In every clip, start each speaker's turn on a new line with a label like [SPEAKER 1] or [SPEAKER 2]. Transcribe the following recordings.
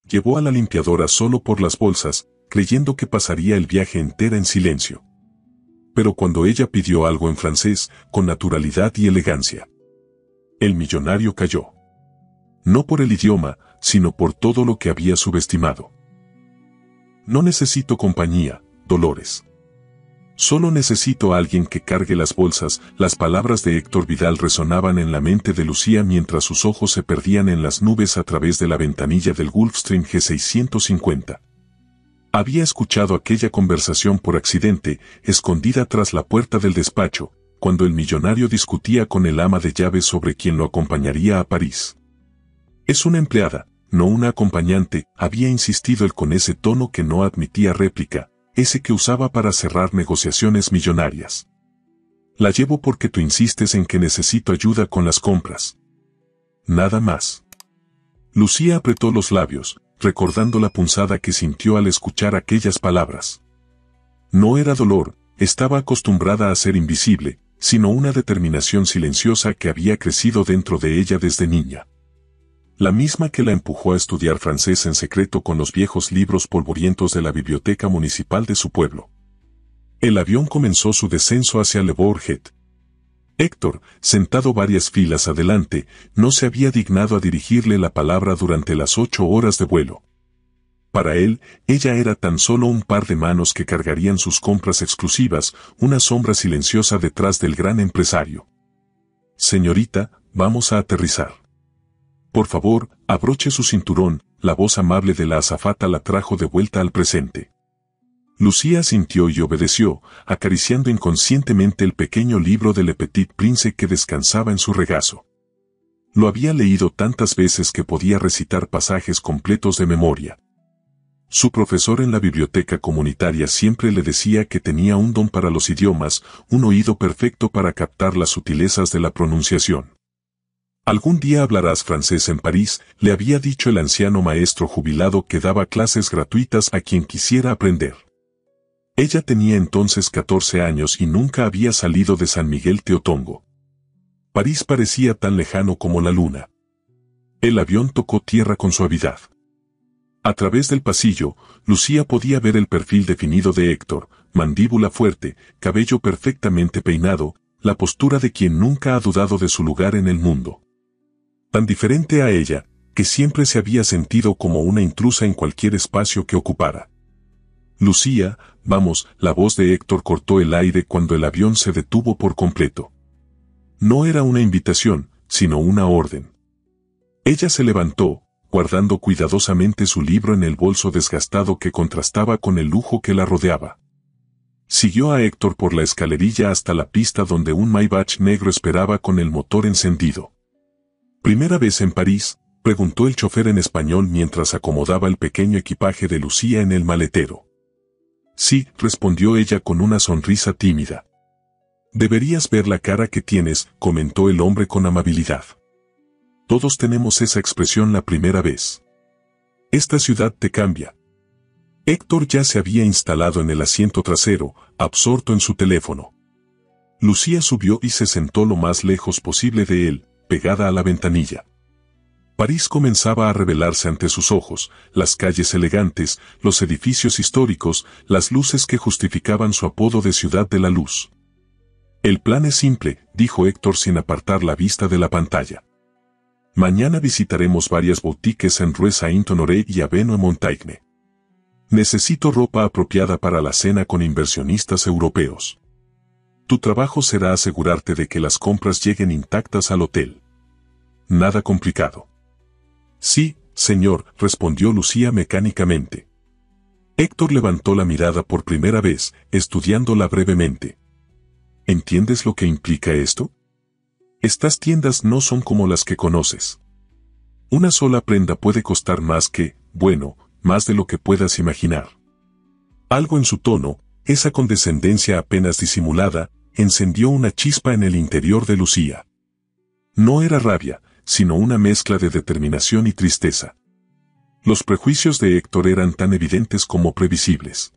[SPEAKER 1] Llevó a la limpiadora solo por las bolsas, creyendo que pasaría el viaje entero en silencio. Pero cuando ella pidió algo en francés, con naturalidad y elegancia, el millonario cayó. No por el idioma, sino por todo lo que había subestimado. No necesito compañía, Dolores. Solo necesito a alguien que cargue las bolsas. Las palabras de Héctor Vidal resonaban en la mente de Lucía mientras sus ojos se perdían en las nubes a través de la ventanilla del Gulfstream G650. Había escuchado aquella conversación por accidente, escondida tras la puerta del despacho, cuando el millonario discutía con el ama de llaves sobre quién lo acompañaría a París. Es una empleada, no una acompañante, había insistido él con ese tono que no admitía réplica, ese que usaba para cerrar negociaciones millonarias. La llevo porque tú insistes en que necesito ayuda con las compras. Nada más. Lucía apretó los labios, recordando la punzada que sintió al escuchar aquellas palabras. No era dolor, estaba acostumbrada a ser invisible, sino una determinación silenciosa que había crecido dentro de ella desde niña. La misma que la empujó a estudiar francés en secreto con los viejos libros polvorientos de la biblioteca municipal de su pueblo. El avión comenzó su descenso hacia Le Bourget. Héctor, sentado varias filas adelante, no se había dignado a dirigirle la palabra durante las 8 horas de vuelo. Para él, ella era tan solo un par de manos que cargarían sus compras exclusivas, una sombra silenciosa detrás del gran empresario. Señorita, vamos a aterrizar. Por favor, abroche su cinturón. La voz amable de la azafata la trajo de vuelta al presente. Lucía asintió y obedeció, acariciando inconscientemente el pequeño libro de Le Petit Prince que descansaba en su regazo. Lo había leído tantas veces que podía recitar pasajes completos de memoria. Su profesor en la biblioteca comunitaria siempre le decía que tenía un don para los idiomas, un oído perfecto para captar las sutilezas de la pronunciación. Algún día hablarás francés en París, le había dicho el anciano maestro jubilado que daba clases gratuitas a quien quisiera aprender. Ella tenía entonces 14 años y nunca había salido de San Miguel Teotongo. París parecía tan lejano como la luna. El avión tocó tierra con suavidad. A través del pasillo, Lucía podía ver el perfil definido de Héctor, mandíbula fuerte, cabello perfectamente peinado, la postura de quien nunca ha dudado de su lugar en el mundo. Tan diferente a ella, que siempre se había sentido como una intrusa en cualquier espacio que ocupara. Lucía, vamos, la voz de Héctor cortó el aire cuando el avión se detuvo por completo. No era una invitación, sino una orden. Ella se levantó, guardando cuidadosamente su libro en el bolso desgastado que contrastaba con el lujo que la rodeaba. Siguió a Héctor por la escalerilla hasta la pista donde un Maybach negro esperaba con el motor encendido. ¿Primera vez en París?, preguntó el chofer en español mientras acomodaba el pequeño equipaje de Lucía en el maletero. Sí, respondió ella con una sonrisa tímida. Deberías ver la cara que tienes, comentó el hombre con amabilidad. Todos tenemos esa expresión la primera vez. Esta ciudad te cambia. Héctor ya se había instalado en el asiento trasero, absorto en su teléfono. Lucía subió y se sentó lo más lejos posible de él, pegada a la ventanilla. París comenzaba a revelarse ante sus ojos, las calles elegantes, los edificios históricos, las luces que justificaban su apodo de Ciudad de la Luz. El plan es simple, dijo Héctor sin apartar la vista de la pantalla. Mañana visitaremos varias boutiques en Rue Saint-Honoré y Avenue Montaigne. Necesito ropa apropiada para la cena con inversionistas europeos. Tu trabajo será asegurarte de que las compras lleguen intactas al hotel. Nada complicado. Sí, señor, respondió Lucía mecánicamente. Héctor levantó la mirada por primera vez, estudiándola brevemente. ¿Entiendes lo que implica esto? Estas tiendas no son como las que conoces. Una sola prenda puede costar más que, bueno, más de lo que puedas imaginar. Algo en su tono, esa condescendencia apenas disimulada, encendió una chispa en el interior de Lucía. No era rabia, sino una mezcla de determinación y tristeza. Los prejuicios de Héctor eran tan evidentes como previsibles.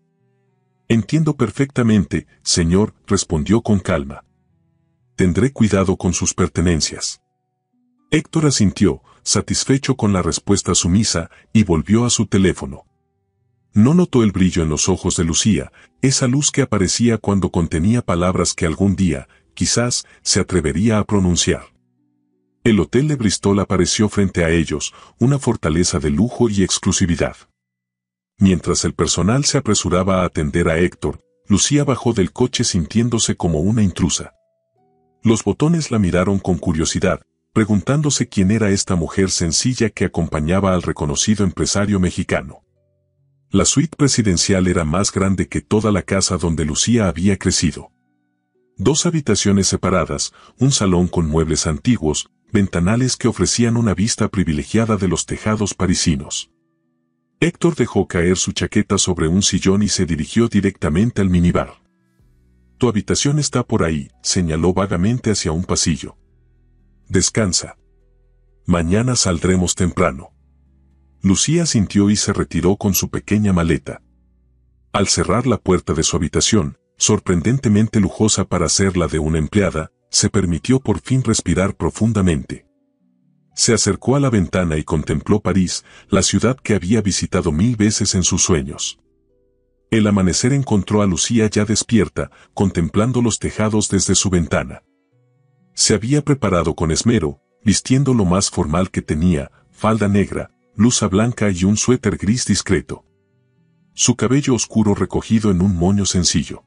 [SPEAKER 1] Entiendo perfectamente, señor, respondió con calma. Tendré cuidado con sus pertenencias. Héctor asintió, satisfecho con la respuesta sumisa, y volvió a su teléfono. No notó el brillo en los ojos de Lucía, esa luz que aparecía cuando contenía palabras que algún día, quizás, se atrevería a pronunciar. El hotel de Bristol apareció frente a ellos, una fortaleza de lujo y exclusividad. Mientras el personal se apresuraba a atender a Héctor, Lucía bajó del coche sintiéndose como una intrusa. Los botones la miraron con curiosidad, preguntándose quién era esta mujer sencilla que acompañaba al reconocido empresario mexicano. La suite presidencial era más grande que toda la casa donde Lucía había crecido. 2 habitaciones separadas, un salón con muebles antiguos, ventanales que ofrecían una vista privilegiada de los tejados parisinos. Héctor dejó caer su chaqueta sobre un sillón y se dirigió directamente al minibar. «Tu habitación está por ahí», señaló vagamente hacia un pasillo. «Descansa. Mañana saldremos temprano». Lucía asintió y se retiró con su pequeña maleta. Al cerrar la puerta de su habitación, sorprendentemente lujosa para ser la de una empleada, se permitió por fin respirar profundamente. Se acercó a la ventana y contempló París, la ciudad que había visitado 1000 veces en sus sueños. El amanecer encontró a Lucía ya despierta, contemplando los tejados desde su ventana. Se había preparado con esmero, vistiendo lo más formal que tenía, falda negra, blusa blanca y un suéter gris discreto. Su cabello oscuro recogido en un moño sencillo.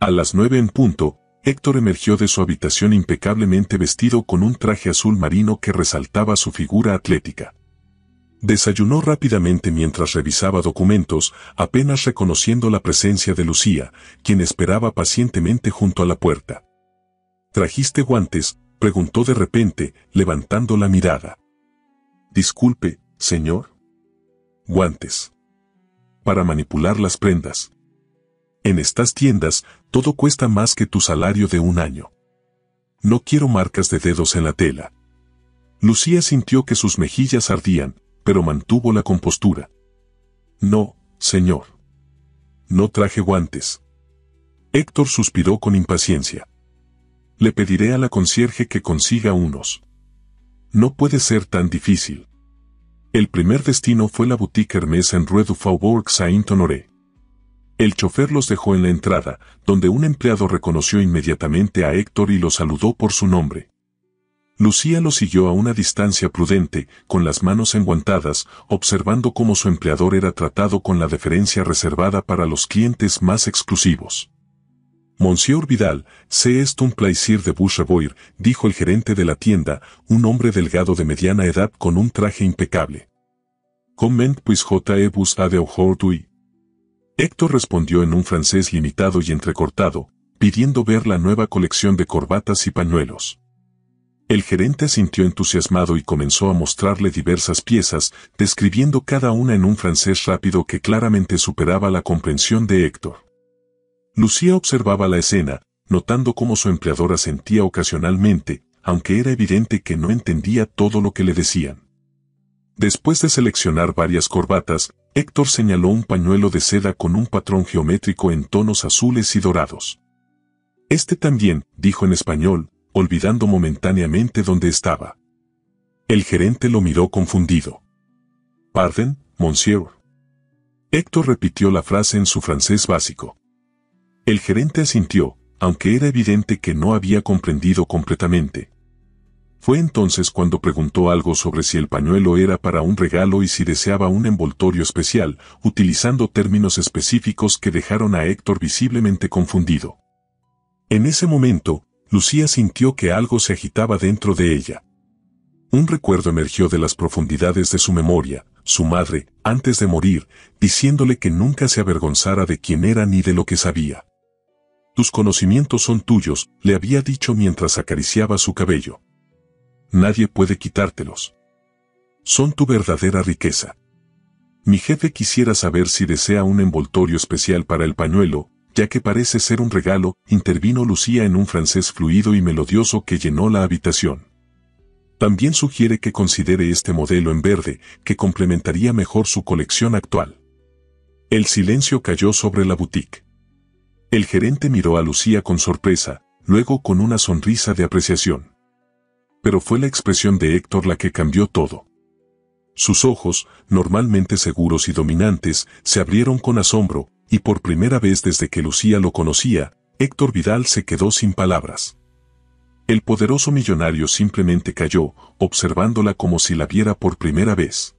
[SPEAKER 1] A las 9 en punto, Héctor emergió de su habitación impecablemente vestido con un traje azul marino que resaltaba su figura atlética. Desayunó rápidamente mientras revisaba documentos, apenas reconociendo la presencia de Lucía, quien esperaba pacientemente junto a la puerta. ¿Trajiste guantes?, preguntó de repente, levantando la mirada. Disculpe, señor. Guantes. Para manipular las prendas. En estas tiendas, todo cuesta más que tu salario de un año. No quiero marcas de dedos en la tela. Lucía sintió que sus mejillas ardían, pero mantuvo la compostura. No, señor. No traje guantes. Héctor suspiró con impaciencia. Le pediré a la concierge que consiga unos. No puede ser tan difícil. El primer destino fue la boutique Hermès en Rue du Faubourg Saint-Honoré. El chofer los dejó en la entrada, donde un empleado reconoció inmediatamente a Héctor y lo saludó por su nombre. Lucía lo siguió a una distancia prudente, con las manos enguantadas, observando cómo su empleador era tratado con la deferencia reservada para los clientes más exclusivos. «Monsieur Vidal, c'est un plaisir de vous revoir», dijo el gerente de la tienda, un hombre delgado de mediana edad con un traje impecable. «Comment puis-je vous aider aujourd'hui?» Héctor respondió en un francés limitado y entrecortado, pidiendo ver la nueva colección de corbatas y pañuelos. El gerente asintió entusiasmado y comenzó a mostrarle diversas piezas, describiendo cada una en un francés rápido que claramente superaba la comprensión de Héctor. Lucía observaba la escena, notando cómo su empleador asentía ocasionalmente, aunque era evidente que no entendía todo lo que le decían. Después de seleccionar varias corbatas, Héctor señaló un pañuelo de seda con un patrón geométrico en tonos azules y dorados. «Este también», dijo en español, olvidando momentáneamente dónde estaba. El gerente lo miró confundido. «Pardon, monsieur». Héctor repitió la frase en su francés básico. El gerente asintió, aunque era evidente que no había comprendido completamente. Fue entonces cuando preguntó algo sobre si el pañuelo era para un regalo y si deseaba un envoltorio especial, utilizando términos específicos que dejaron a Héctor visiblemente confundido. En ese momento, Lucía sintió que algo se agitaba dentro de ella. Un recuerdo emergió de las profundidades de su memoria, su madre, antes de morir, diciéndole que nunca se avergonzara de quién era ni de lo que sabía. «Tus conocimientos son tuyos», le había dicho mientras acariciaba su cabello. «Nadie puede quitártelos. Son tu verdadera riqueza. Mi jefe quisiera saber si desea un envoltorio especial para el pañuelo, ya que parece ser un regalo», intervino Lucía en un francés fluido y melodioso que llenó la habitación. «También sugiere que considere este modelo en verde, que complementaría mejor su colección actual». El silencio cayó sobre la boutique. El gerente miró a Lucía con sorpresa, luego con una sonrisa de apreciación. Pero fue la expresión de Héctor la que cambió todo. Sus ojos, normalmente seguros y dominantes, se abrieron con asombro, y por primera vez desde que Lucía lo conocía, Héctor Vidal se quedó sin palabras. El poderoso millonario simplemente cayó, observándola como si la viera por primera vez.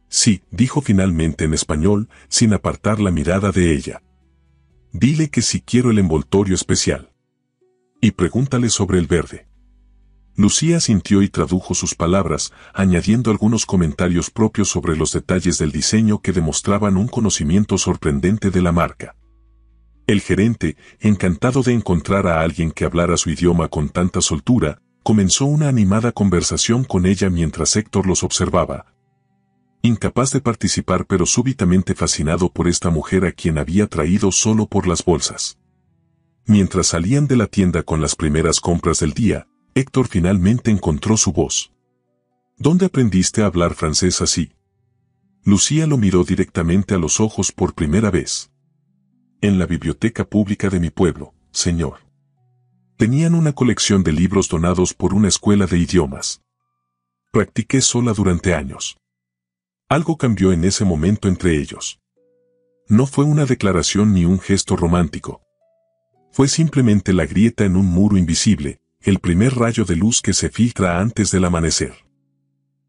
[SPEAKER 1] Sí, dijo finalmente en español, sin apartar la mirada de ella. Dile que si quiero el envoltorio especial. Y pregúntale sobre el verde. Lucía asintió y tradujo sus palabras, añadiendo algunos comentarios propios sobre los detalles del diseño que demostraban un conocimiento sorprendente de la marca. El gerente, encantado de encontrar a alguien que hablara su idioma con tanta soltura, comenzó una animada conversación con ella mientras Héctor los observaba. Incapaz de participar pero súbitamente fascinado por esta mujer a quien había traído solo por las bolsas. Mientras salían de la tienda con las primeras compras del día, Héctor finalmente encontró su voz. ¿Dónde aprendiste a hablar francés así? Lucía lo miró directamente a los ojos por primera vez. En la biblioteca pública de mi pueblo, señor. Tenían una colección de libros donados por una escuela de idiomas. Practiqué sola durante años. Algo cambió en ese momento entre ellos. No fue una declaración ni un gesto romántico. Fue simplemente la grieta en un muro invisible, el primer rayo de luz que se filtra antes del amanecer.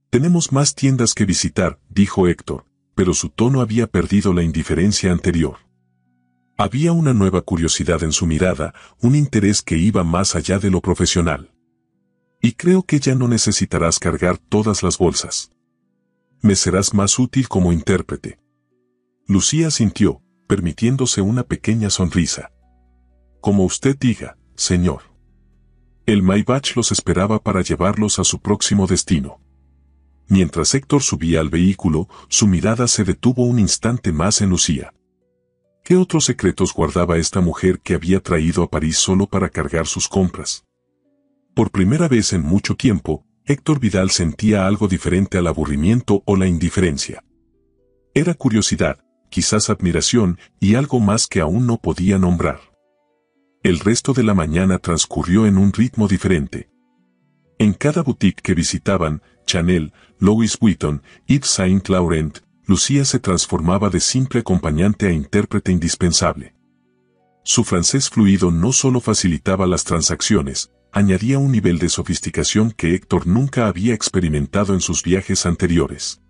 [SPEAKER 1] Tenemos más tiendas que visitar, dijo Héctor, pero su tono había perdido la indiferencia anterior. Había una nueva curiosidad en su mirada, un interés que iba más allá de lo profesional. Y creo que ya no necesitarás cargar todas las bolsas. Me serás más útil como intérprete. Lucía asintió, permitiéndose una pequeña sonrisa. Como usted diga, señor. El Maybach los esperaba para llevarlos a su próximo destino. Mientras Héctor subía al vehículo, su mirada se detuvo un instante más en Lucía. ¿Qué otros secretos guardaba esta mujer que había traído a París solo para cargar sus compras? Por primera vez en mucho tiempo, Héctor Vidal sentía algo diferente al aburrimiento o la indiferencia. Era curiosidad, quizás admiración y algo más que aún no podía nombrar. El resto de la mañana transcurrió en un ritmo diferente. En cada boutique que visitaban, Chanel, Louis Vuitton, Yves Saint Laurent, Lucía se transformaba de simple acompañante a intérprete indispensable. Su francés fluido no solo facilitaba las transacciones, añadía un nivel de sofisticación que Héctor nunca había experimentado en sus viajes anteriores.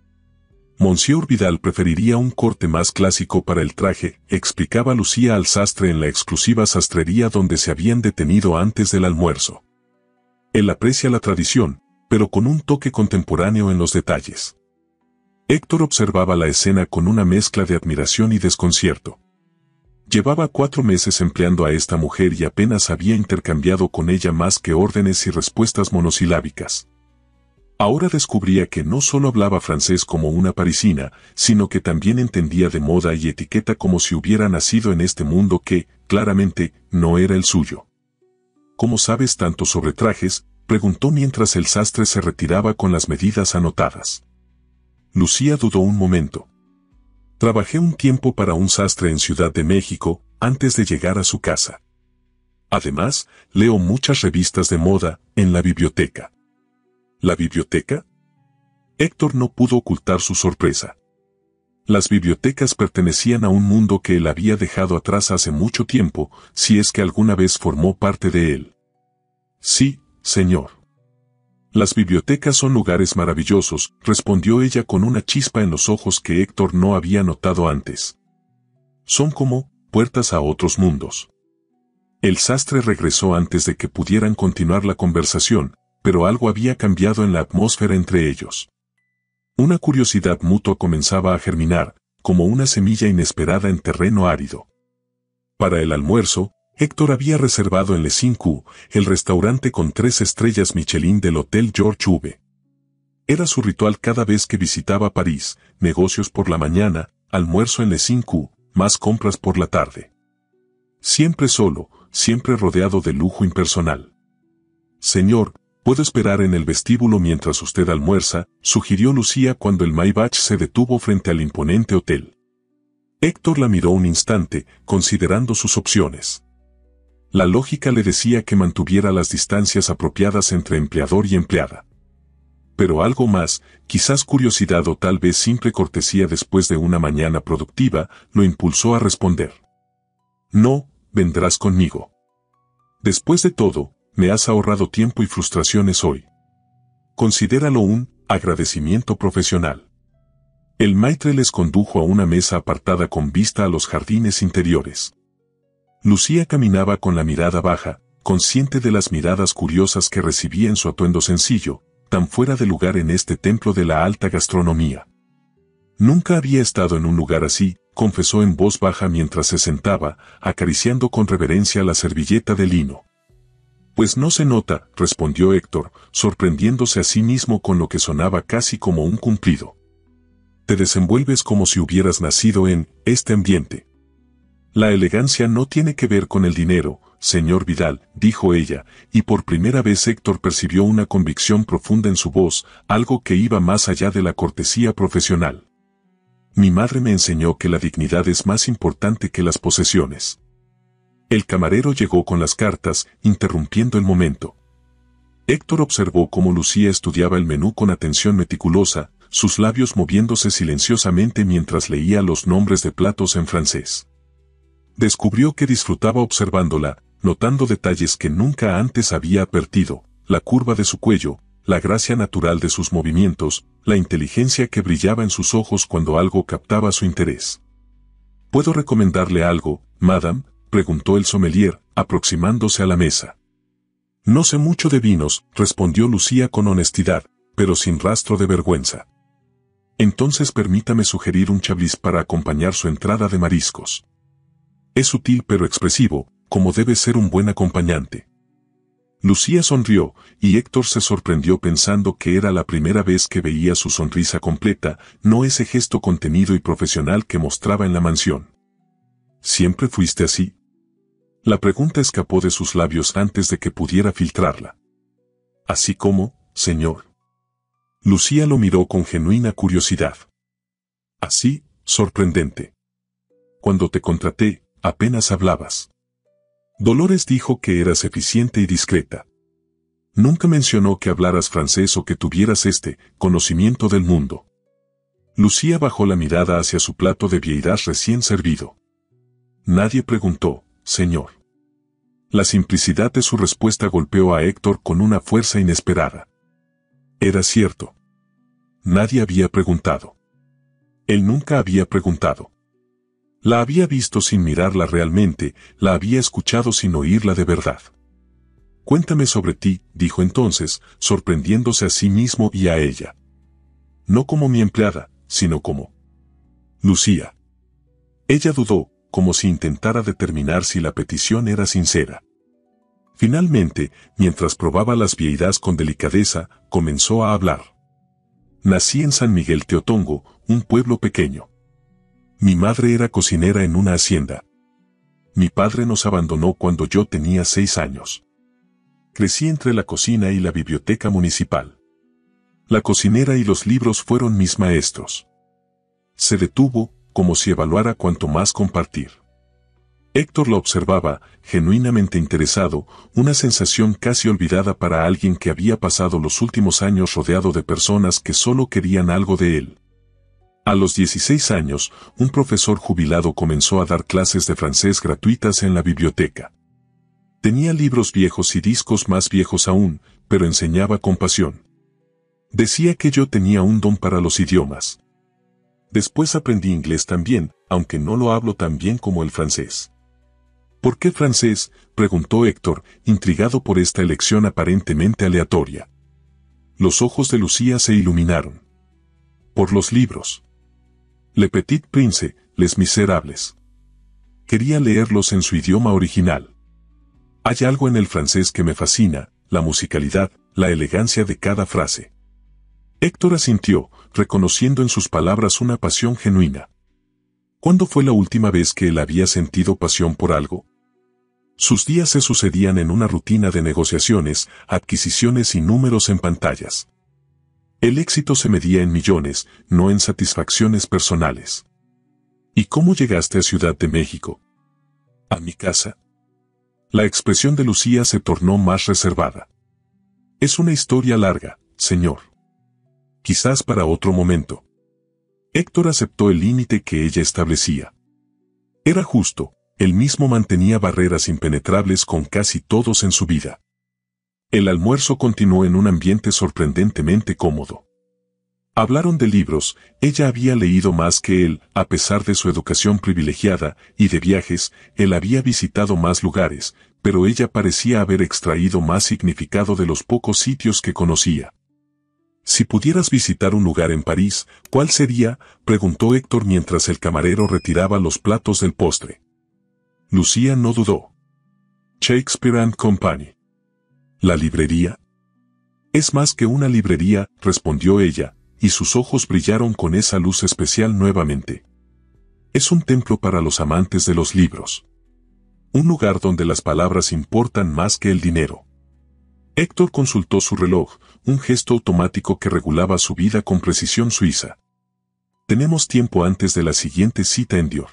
[SPEAKER 1] Monsieur Vidal preferiría un corte más clásico para el traje, explicaba Lucía al sastre en la exclusiva sastrería donde se habían detenido antes del almuerzo. Él aprecia la tradición, pero con un toque contemporáneo en los detalles. Héctor observaba la escena con una mezcla de admiración y desconcierto. Llevaba 4 meses empleando a esta mujer y apenas había intercambiado con ella más que órdenes y respuestas monosilábicas. Ahora descubría que no solo hablaba francés como una parisina, sino que también entendía de moda y etiqueta como si hubiera nacido en este mundo que, claramente, no era el suyo. ¿Cómo sabes tanto sobre trajes?, preguntó mientras el sastre se retiraba con las medidas anotadas. Lucía dudó un momento. Trabajé un tiempo para un sastre en Ciudad de México, antes de llegar a su casa. Además, leo muchas revistas de moda, en la biblioteca. ¿La biblioteca? Héctor no pudo ocultar su sorpresa. Las bibliotecas pertenecían a un mundo que él había dejado atrás hace mucho tiempo, si es que alguna vez formó parte de él. Sí, señor. Las bibliotecas son lugares maravillosos, respondió ella con una chispa en los ojos que Héctor no había notado antes. Son como puertas a otros mundos. El sastre regresó antes de que pudieran continuar la conversación, pero algo había cambiado en la atmósfera entre ellos. Una curiosidad mutua comenzaba a germinar, como una semilla inesperada en terreno árido. Para el almuerzo, Héctor había reservado en Le 5, el restaurante con 3 estrellas Michelin del Hotel George V. Era su ritual cada vez que visitaba París, negocios por la mañana, almuerzo en Le 5, más compras por la tarde. Siempre solo, siempre rodeado de lujo impersonal. Señor, «Puedo esperar en el vestíbulo mientras usted almuerza», sugirió Lucía cuando el Maybach se detuvo frente al imponente hotel. Héctor la miró un instante, considerando sus opciones. La lógica le decía que mantuviera las distancias apropiadas entre empleador y empleada. Pero algo más, quizás curiosidad o tal vez simple cortesía después de una mañana productiva, lo impulsó a responder. No, vendrás conmigo. Después de todo, me has ahorrado tiempo y frustraciones hoy. Considéralo un agradecimiento profesional. El maitre les condujo a una mesa apartada con vista a los jardines interiores. Lucía caminaba con la mirada baja, consciente de las miradas curiosas que recibía en su atuendo sencillo, tan fuera de lugar en este templo de la alta gastronomía. Nunca había estado en un lugar así, confesó en voz baja mientras se sentaba, acariciando con reverencia la servilleta de lino. Pues no se nota, respondió Héctor, sorprendiéndose a sí mismo con lo que sonaba casi como un cumplido. Te desenvuelves como si hubieras nacido en este ambiente. La elegancia no tiene que ver con el dinero, señor Vidal, dijo ella, y por primera vez Héctor percibió una convicción profunda en su voz, algo que iba más allá de la cortesía profesional. Mi madre me enseñó que la dignidad es más importante que las posesiones. El camarero llegó con las cartas, interrumpiendo el momento. Héctor observó cómo Lucía estudiaba el menú con atención meticulosa, sus labios moviéndose silenciosamente mientras leía los nombres de platos en francés. Descubrió que disfrutaba observándola, notando detalles que nunca antes había advertido, la curva de su cuello, la gracia natural de sus movimientos, la inteligencia que brillaba en sus ojos cuando algo captaba su interés. ¿Puedo recomendarle algo, madame?, preguntó el sommelier, aproximándose a la mesa. No sé mucho de vinos, respondió Lucía con honestidad, pero sin rastro de vergüenza. Entonces permítame sugerir un chablis para acompañar su entrada de mariscos. Es sutil pero expresivo, como debe ser un buen acompañante. Lucía sonrió, y Héctor se sorprendió pensando que era la primera vez que veía su sonrisa completa, no ese gesto contenido y profesional que mostraba en la mansión. ¿Siempre fuiste así? La pregunta escapó de sus labios antes de que pudiera filtrarla. ¿Así como, señor? Lucía lo miró con genuina curiosidad. Así, sorprendente. Cuando te contraté, apenas hablabas. Dolores dijo que eras eficiente y discreta. Nunca mencionó que hablaras francés o que tuvieras conocimiento del mundo. Lucía bajó la mirada hacia su plato de vieiras recién servido. Nadie preguntó, señor. La simplicidad de su respuesta golpeó a Héctor con una fuerza inesperada. Era cierto. Nadie había preguntado. Él nunca había preguntado. La había visto sin mirarla realmente, la había escuchado sin oírla de verdad. Cuéntame sobre ti, dijo entonces, sorprendiéndose a sí mismo y a ella. No como mi empleada, sino como Lucía. Ella dudó, como si intentara determinar si la petición era sincera. Finalmente, mientras probaba las vieiras con delicadeza, comenzó a hablar. Nací en San Miguel Teotongo, un pueblo pequeño. Mi madre era cocinera en una hacienda. Mi padre nos abandonó cuando yo tenía 6 años. Crecí entre la cocina y la biblioteca municipal. La cocinera y los libros fueron mis maestros. Se detuvo, como si evaluara cuanto más compartir. Héctor la observaba, genuinamente interesado, una sensación casi olvidada para alguien que había pasado los últimos años rodeado de personas que solo querían algo de él. A los 16 años, un profesor jubilado comenzó a dar clases de francés gratuitas en la biblioteca. Tenía libros viejos y discos más viejos aún, pero enseñaba con pasión. Decía que yo tenía un don para los idiomas. Después aprendí inglés también, aunque no lo hablo tan bien como el francés. ¿Por qué francés?, preguntó Héctor, intrigado por esta elección aparentemente aleatoria. Los ojos de Lucía se iluminaron. Por los libros. Le Petit Prince, Les Miserables. Quería leerlos en su idioma original. Hay algo en el francés que me fascina, la musicalidad, la elegancia de cada frase. Héctor asintió, reconociendo en sus palabras una pasión genuina. ¿Cuándo fue la última vez que él había sentido pasión por algo? Sus días se sucedían en una rutina de negociaciones, adquisiciones y números en pantallas. El éxito se medía en millones, no en satisfacciones personales. ¿Y cómo llegaste a Ciudad de México? ¿A mi casa? La expresión de Lucía se tornó más reservada. Es una historia larga, señor. Quizás para otro momento. Héctor aceptó el límite que ella establecía. Era justo, él mismo mantenía barreras impenetrables con casi todos en su vida. El almuerzo continuó en un ambiente sorprendentemente cómodo. Hablaron de libros, ella había leído más que él, a pesar de su educación privilegiada, y de viajes, él había visitado más lugares, pero ella parecía haber extraído más significado de los pocos sitios que conocía. «Si pudieras visitar un lugar en París, ¿cuál sería?», preguntó Héctor mientras el camarero retiraba los platos del postre. Lucía no dudó. «Shakespeare and Company». «¿La librería?». «Es más que una librería», respondió ella, y sus ojos brillaron con esa luz especial nuevamente. «Es un templo para los amantes de los libros. Un lugar donde las palabras importan más que el dinero». Héctor consultó su reloj, un gesto automático que regulaba su vida con precisión suiza. «Tenemos tiempo antes de la siguiente cita en Dior.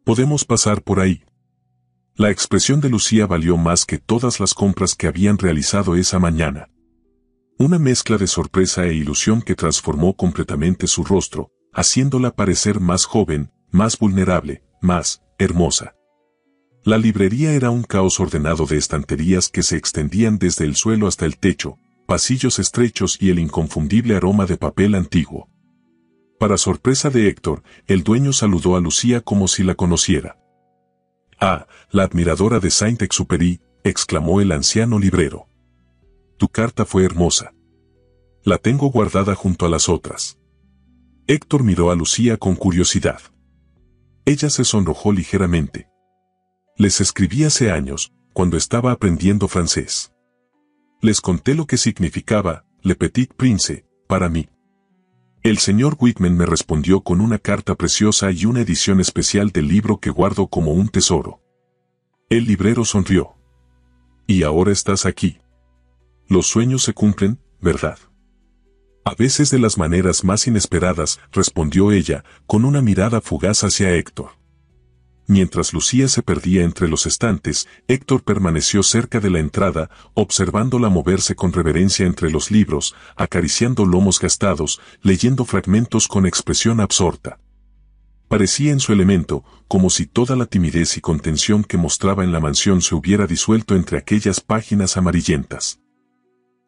[SPEAKER 1] Podemos pasar por ahí». La expresión de Lucía valió más que todas las compras que habían realizado esa mañana. Una mezcla de sorpresa e ilusión que transformó completamente su rostro, haciéndola parecer más joven, más vulnerable, más hermosa. La librería era un caos ordenado de estanterías que se extendían desde el suelo hasta el techo, pasillos estrechos y el inconfundible aroma de papel antiguo. Para sorpresa de Héctor, el dueño saludó a Lucía como si la conociera. «Ah, la admiradora de Saint-Exupéry», exclamó el anciano librero. «Tu carta fue hermosa. La tengo guardada junto a las otras». Héctor miró a Lucía con curiosidad. Ella se sonrojó ligeramente. «Les escribí hace años, cuando estaba aprendiendo francés. Les conté lo que significaba Le Petit Prince para mí. El señor Whitman me respondió con una carta preciosa y una edición especial del libro que guardo como un tesoro». El librero sonrió. «Y ahora estás aquí. Los sueños se cumplen, ¿verdad?». «A veces de las maneras más inesperadas», respondió ella, con una mirada fugaz hacia Héctor. Mientras Lucía se perdía entre los estantes, Héctor permaneció cerca de la entrada, observándola moverse con reverencia entre los libros, acariciando lomos gastados, leyendo fragmentos con expresión absorta. Parecía en su elemento, como si toda la timidez y contención que mostraba en la mansión se hubiera disuelto entre aquellas páginas amarillentas.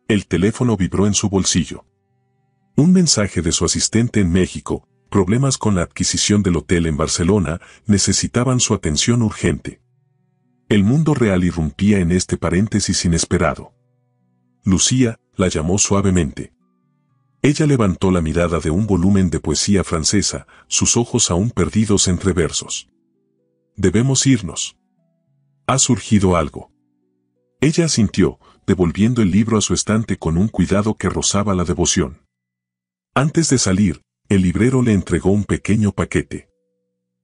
[SPEAKER 1] El teléfono vibró en su bolsillo. Un mensaje de su asistente en México. Problemas con la adquisición del hotel en Barcelona necesitaban su atención urgente. El mundo real irrumpía en este paréntesis inesperado. Lucía la llamó suavemente. Ella levantó la mirada de un volumen de poesía francesa, sus ojos aún perdidos entre versos. «Debemos irnos. Ha surgido algo». Ella asintió, devolviendo el libro a su estante con un cuidado que rozaba la devoción. Antes de salir, el librero le entregó un pequeño paquete.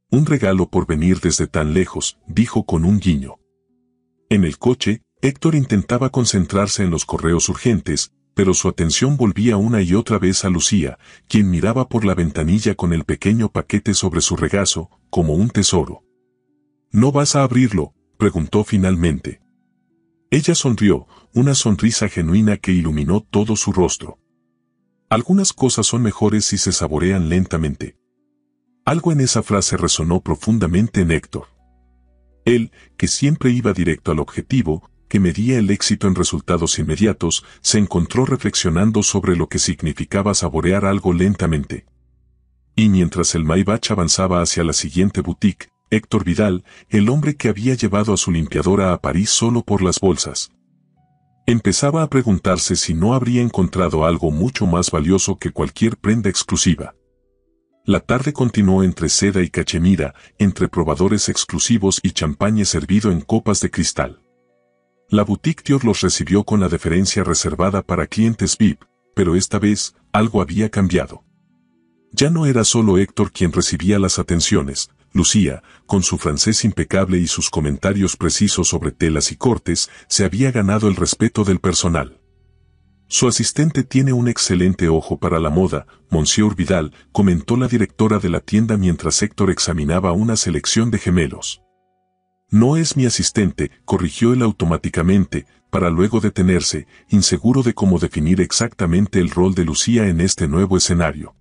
[SPEAKER 1] «Un regalo por venir desde tan lejos», dijo con un guiño. En el coche, Héctor intentaba concentrarse en los correos urgentes, pero su atención volvía una y otra vez a Lucía, quien miraba por la ventanilla con el pequeño paquete sobre su regazo, como un tesoro. «¿No vas a abrirlo?», preguntó finalmente. Ella sonrió, una sonrisa genuina que iluminó todo su rostro. «Algunas cosas son mejores si se saborean lentamente». Algo en esa frase resonó profundamente en Héctor. Él, que siempre iba directo al objetivo, que medía el éxito en resultados inmediatos, se encontró reflexionando sobre lo que significaba saborear algo lentamente. Y mientras el Maybach avanzaba hacia la siguiente boutique, Héctor Vidal, el hombre que había llevado a su limpiadora a París solo por las bolsas, empezaba a preguntarse si no habría encontrado algo mucho más valioso que cualquier prenda exclusiva. La tarde continuó entre seda y cachemira, entre probadores exclusivos y champaña servido en copas de cristal. La boutique Dior los recibió con la deferencia reservada para clientes VIP, pero esta vez, algo había cambiado. Ya no era solo Héctor quien recibía las atenciones. Lucía, con su francés impecable y sus comentarios precisos sobre telas y cortes, se había ganado el respeto del personal. «Su asistente tiene un excelente ojo para la moda, Monsieur Vidal», comentó la directora de la tienda mientras Héctor examinaba una selección de gemelos. No es mi asistente, corrigió él automáticamente, para luego detenerse, inseguro de cómo definir exactamente el rol de Lucía en este nuevo escenario.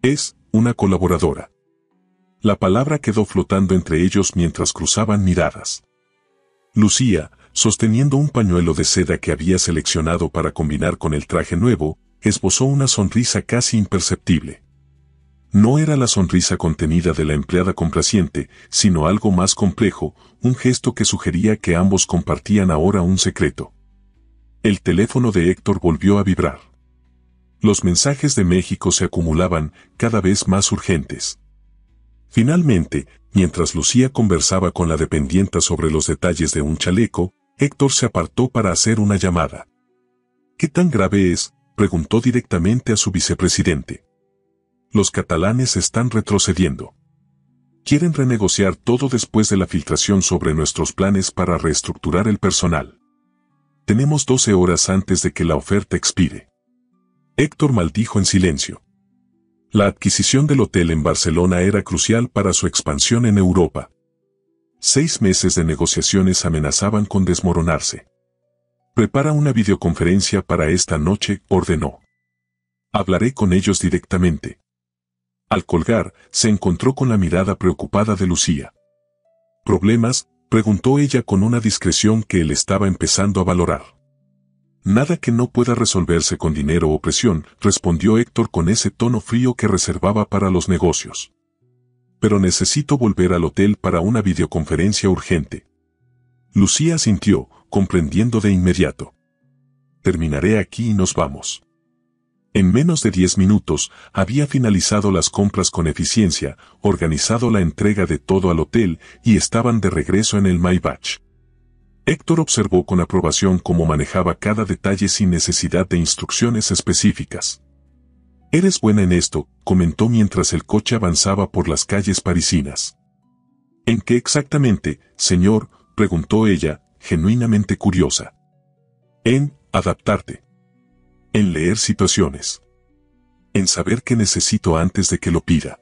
[SPEAKER 1] Es una colaboradora. La palabra quedó flotando entre ellos mientras cruzaban miradas. Lucía, sosteniendo un pañuelo de seda que había seleccionado para combinar con el traje nuevo, esbozó una sonrisa casi imperceptible. No era la sonrisa contenida de la empleada complaciente, sino algo más complejo, un gesto que sugería que ambos compartían ahora un secreto. El teléfono de Héctor volvió a vibrar. Los mensajes de México se acumulaban, cada vez más urgentes. Finalmente, mientras Lucía conversaba con la dependienta sobre los detalles de un chaleco, Héctor se apartó para hacer una llamada. ¿Qué tan grave es?, preguntó directamente a su vicepresidente. Los catalanes están retrocediendo. Quieren renegociar todo después de la filtración sobre nuestros planes para reestructurar el personal. Tenemos 12 horas antes de que la oferta expire. Héctor maldijo en silencio. La adquisición del hotel en Barcelona era crucial para su expansión en Europa. 6 meses de negociaciones amenazaban con desmoronarse. Prepara una videoconferencia para esta noche, ordenó. Hablaré con ellos directamente. Al colgar, se encontró con la mirada preocupada de Lucía. ¿Problemas?, preguntó ella con una discreción que él estaba empezando a valorar. Nada que no pueda resolverse con dinero o presión, respondió Héctor con ese tono frío que reservaba para los negocios. Pero necesito volver al hotel para una videoconferencia urgente. Lucía asintió, comprendiendo de inmediato. Terminaré aquí y nos vamos. En menos de 10 minutos, había finalizado las compras con eficiencia, organizado la entrega de todo al hotel y estaban de regreso en el Maybach. Héctor observó con aprobación cómo manejaba cada detalle sin necesidad de instrucciones específicas. «Eres buena en esto», comentó mientras el coche avanzaba por las calles parisinas. «¿En qué exactamente, señor?», preguntó ella, genuinamente curiosa. «En adaptarte. En leer situaciones. En saber qué necesito antes de que lo pida».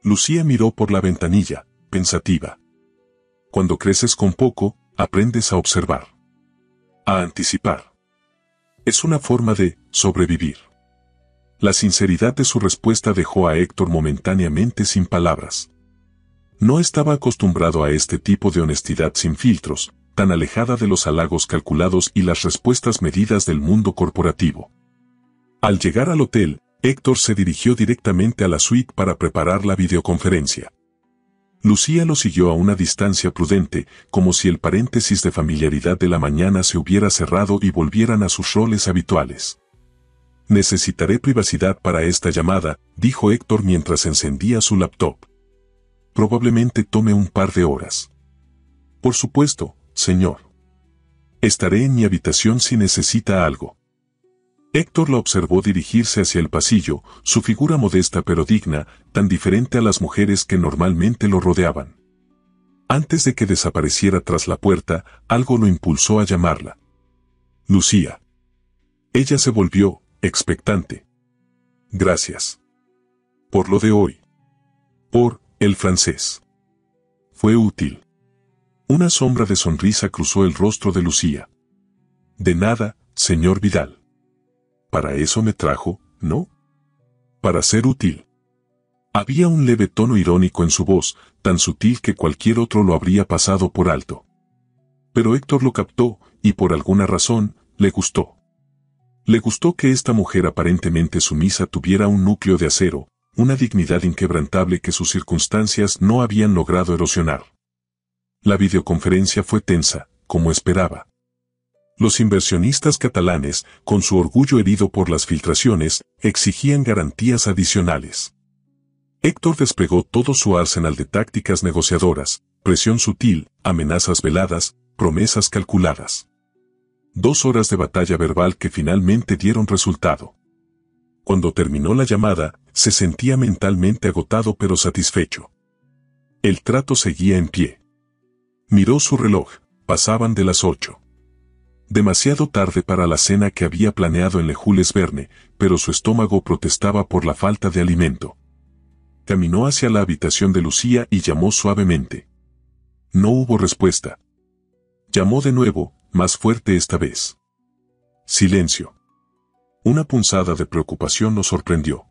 [SPEAKER 1] Lucía miró por la ventanilla, pensativa. Cuando creces con poco, aprendes a observar. A anticipar. Es una forma de sobrevivir. La sinceridad de su respuesta dejó a Héctor momentáneamente sin palabras. No estaba acostumbrado a este tipo de honestidad sin filtros, tan alejada de los halagos calculados y las respuestas medidas del mundo corporativo. Al llegar al hotel, Héctor se dirigió directamente a la suite para preparar la videoconferencia. Lucía lo siguió a una distancia prudente, como si el paréntesis de familiaridad de la mañana se hubiera cerrado y volvieran a sus roles habituales. «Necesitaré privacidad para esta llamada», dijo Héctor mientras encendía su laptop. «Probablemente tome un par de horas». «Por supuesto, señor. Estaré en mi habitación si necesita algo». Héctor la observó dirigirse hacia el pasillo, su figura modesta pero digna, tan diferente a las mujeres que normalmente lo rodeaban. Antes de que desapareciera tras la puerta, algo lo impulsó a llamarla. «Lucía». Ella se volvió, expectante. «Gracias. Por lo de hoy. Por el francés. Fue útil». Una sombra de sonrisa cruzó el rostro de Lucía. «De nada, señor Vidal. Para eso me trajo, ¿no? Para ser útil». Había un leve tono irónico en su voz, tan sutil que cualquier otro lo habría pasado por alto. Pero Héctor lo captó, y por alguna razón, le gustó. Le gustó que esta mujer aparentemente sumisa tuviera un núcleo de acero, una dignidad inquebrantable que sus circunstancias no habían logrado erosionar. La videoconferencia fue tensa, como esperaba. Los inversionistas catalanes, con su orgullo herido por las filtraciones, exigían garantías adicionales. Héctor desplegó todo su arsenal de tácticas negociadoras, presión sutil, amenazas veladas, promesas calculadas. 2 horas de batalla verbal que finalmente dieron resultado. Cuando terminó la llamada, se sentía mentalmente agotado pero satisfecho. El trato seguía en pie. Miró su reloj, pasaban de las 8. Demasiado tarde para la cena que había planeado en Le Jules Verne, pero su estómago protestaba por la falta de alimento. Caminó hacia la habitación de Lucía y llamó suavemente. No hubo respuesta. Llamó de nuevo, más fuerte esta vez. Silencio. Una punzada de preocupación lo sorprendió.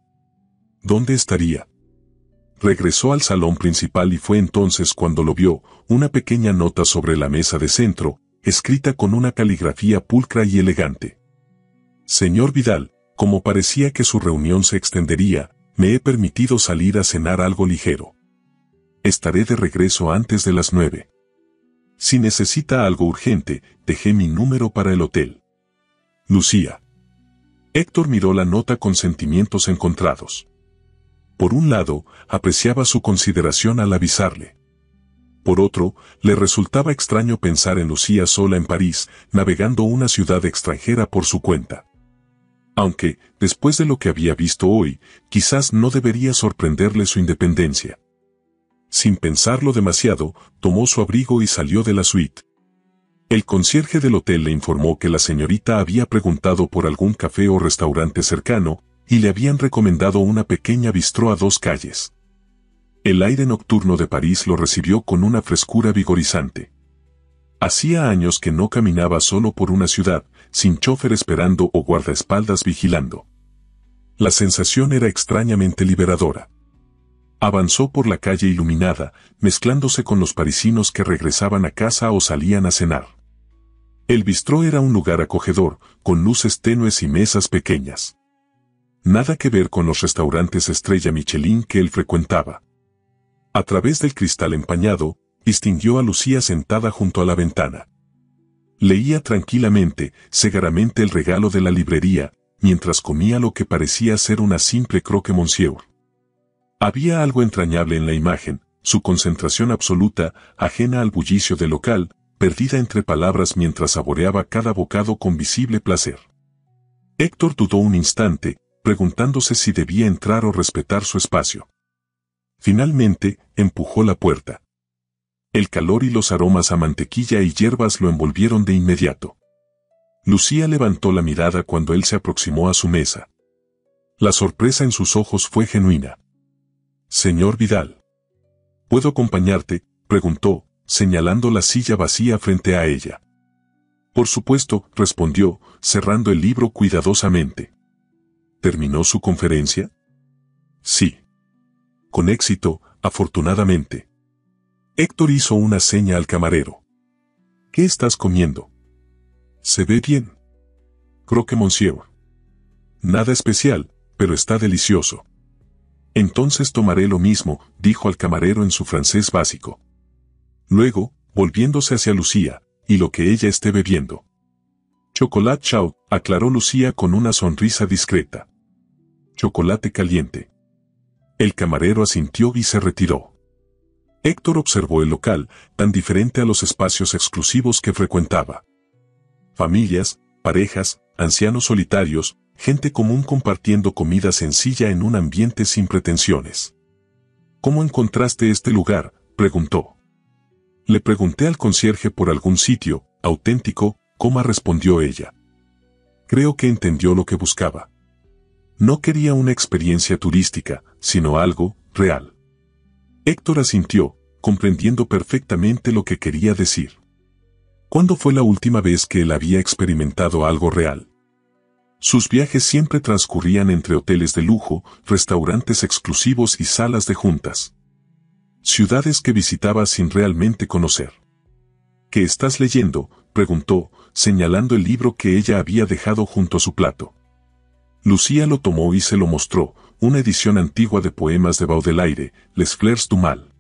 [SPEAKER 1] ¿Dónde estaría? Regresó al salón principal y fue entonces cuando lo vio, una pequeña nota sobre la mesa de centro, escrita con una caligrafía pulcra y elegante. Señor Vidal, como parecía que su reunión se extendería, me he permitido salir a cenar algo ligero. Estaré de regreso antes de las 9. Si necesita algo urgente, dejé mi número para el hotel. Lucía. Héctor miró la nota con sentimientos encontrados. Por un lado, apreciaba su consideración al avisarle. Por otro, le resultaba extraño pensar en Lucía sola en París, navegando una ciudad extranjera por su cuenta. Aunque, después de lo que había visto hoy, quizás no debería sorprenderle su independencia. Sin pensarlo demasiado, tomó su abrigo y salió de la suite. El concierge del hotel le informó que la señorita había preguntado por algún café o restaurante cercano, y le habían recomendado una pequeña bistró a 2 calles. El aire nocturno de París lo recibió con una frescura vigorizante. Hacía años que no caminaba solo por una ciudad, sin chofer esperando o guardaespaldas vigilando. La sensación era extrañamente liberadora. Avanzó por la calle iluminada, mezclándose con los parisinos que regresaban a casa o salían a cenar. El bistró era un lugar acogedor, con luces tenues y mesas pequeñas. Nada que ver con los restaurantes estrella Michelin que él frecuentaba. A través del cristal empañado, distinguió a Lucía sentada junto a la ventana. Leía tranquilamente, segaramente el regalo de la librería, mientras comía lo que parecía ser una simple croque monsieur. Había algo entrañable en la imagen, su concentración absoluta, ajena al bullicio del local, perdida entre palabras mientras saboreaba cada bocado con visible placer. Héctor dudó un instante, preguntándose si debía entrar o respetar su espacio. Finalmente, empujó la puerta. El calor y los aromas a mantequilla y hierbas lo envolvieron de inmediato. Lucía levantó la mirada cuando él se aproximó a su mesa. La sorpresa en sus ojos fue genuina. «Señor Vidal. ¿Puedo acompañarte?», preguntó, señalando la silla vacía frente a ella. «Por supuesto», respondió, cerrando el libro cuidadosamente. ¿Terminó su conferencia? Sí. Con éxito, afortunadamente. Héctor hizo una seña al camarero. ¿Qué estás comiendo? Se ve bien. Croque monsieur. Nada especial, pero está delicioso. Entonces tomaré lo mismo, dijo al camarero en su francés básico. Luego, volviéndose hacia Lucía, y lo que ella esté bebiendo. Chocolate chaud, aclaró Lucía con una sonrisa discreta. Chocolate caliente. El camarero asintió y se retiró. Héctor observó el local, tan diferente a los espacios exclusivos que frecuentaba. Familias, parejas, ancianos solitarios, gente común compartiendo comida sencilla en un ambiente sin pretensiones. ¿Cómo encontraste este lugar?, preguntó. Le pregunté al concierge por algún sitio, auténtico, ¿cómo?, respondió ella. Creo que entendió lo que buscaba. No quería una experiencia turística, sino algo real. Héctor asintió, comprendiendo perfectamente lo que quería decir. ¿Cuándo fue la última vez que él había experimentado algo real? Sus viajes siempre transcurrían entre hoteles de lujo, restaurantes exclusivos y salas de juntas. Ciudades que visitaba sin realmente conocer. ¿Qué estás leyendo?, preguntó, señalando el libro que ella había dejado junto a su plato. Lucía lo tomó y se lo mostró, una edición antigua de poemas de Baudelaire, Les Fleurs du Mal.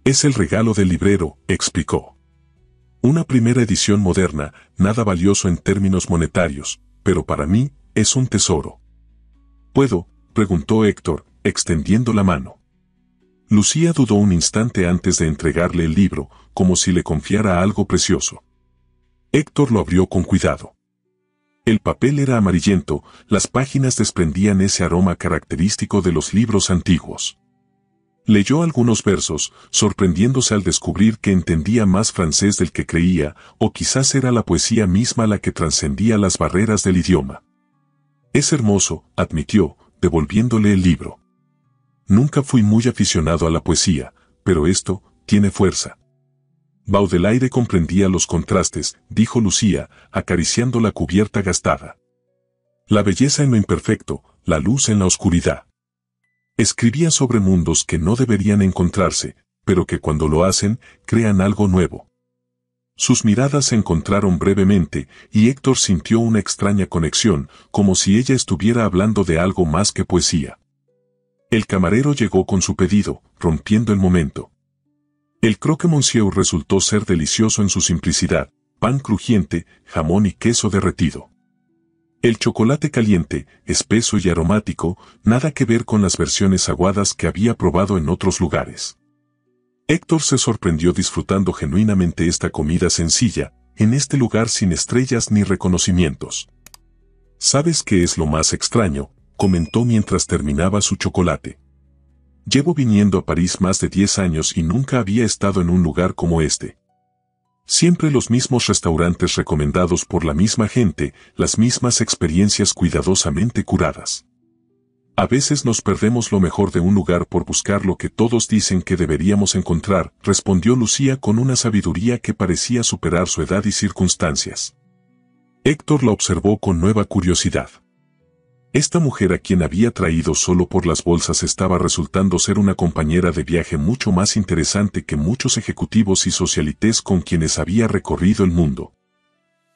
[SPEAKER 1] Es el regalo del librero, explicó. Una primera edición moderna, nada valioso en términos monetarios, pero para mí, es un tesoro. ¿Puedo?, preguntó Héctor, extendiendo la mano. Lucía dudó un instante antes de entregarle el libro, como si le confiara algo precioso. Héctor lo abrió con cuidado. El papel era amarillento, las páginas desprendían ese aroma característico de los libros antiguos. Leyó algunos versos, sorprendiéndose al descubrir que entendía más francés del que creía, o quizás era la poesía misma la que trascendía las barreras del idioma. Es hermoso, admitió, devolviéndole el libro. Nunca fui muy aficionado a la poesía, pero esto tiene fuerza. Baudelaire comprendía los contrastes, dijo Lucía, acariciando la cubierta gastada. La belleza en lo imperfecto, la luz en la oscuridad. Escribía sobre mundos que no deberían encontrarse, pero que cuando lo hacen, crean algo nuevo. Sus miradas se encontraron brevemente, y Héctor sintió una extraña conexión, como si ella estuviera hablando de algo más que poesía. El camarero llegó con su pedido, rompiendo el momento. El croque monsieur resultó ser delicioso en su simplicidad, pan crujiente, jamón y queso derretido. El chocolate caliente, espeso y aromático, nada que ver con las versiones aguadas que había probado en otros lugares. Héctor se sorprendió disfrutando genuinamente esta comida sencilla, en este lugar sin estrellas ni reconocimientos. ¿Sabes qué es lo más extraño?, comentó mientras terminaba su chocolate. Llevo viniendo a París más de 10 años y nunca había estado en un lugar como este. Siempre los mismos restaurantes recomendados por la misma gente, las mismas experiencias cuidadosamente curadas. A veces nos perdemos lo mejor de un lugar por buscar lo que todos dicen que deberíamos encontrar, respondió Lucía con una sabiduría que parecía superar su edad y circunstancias. Héctor la observó con nueva curiosidad. Esta mujer a quien había traído solo por las bolsas estaba resultando ser una compañera de viaje mucho más interesante que muchos ejecutivos y socialites con quienes había recorrido el mundo.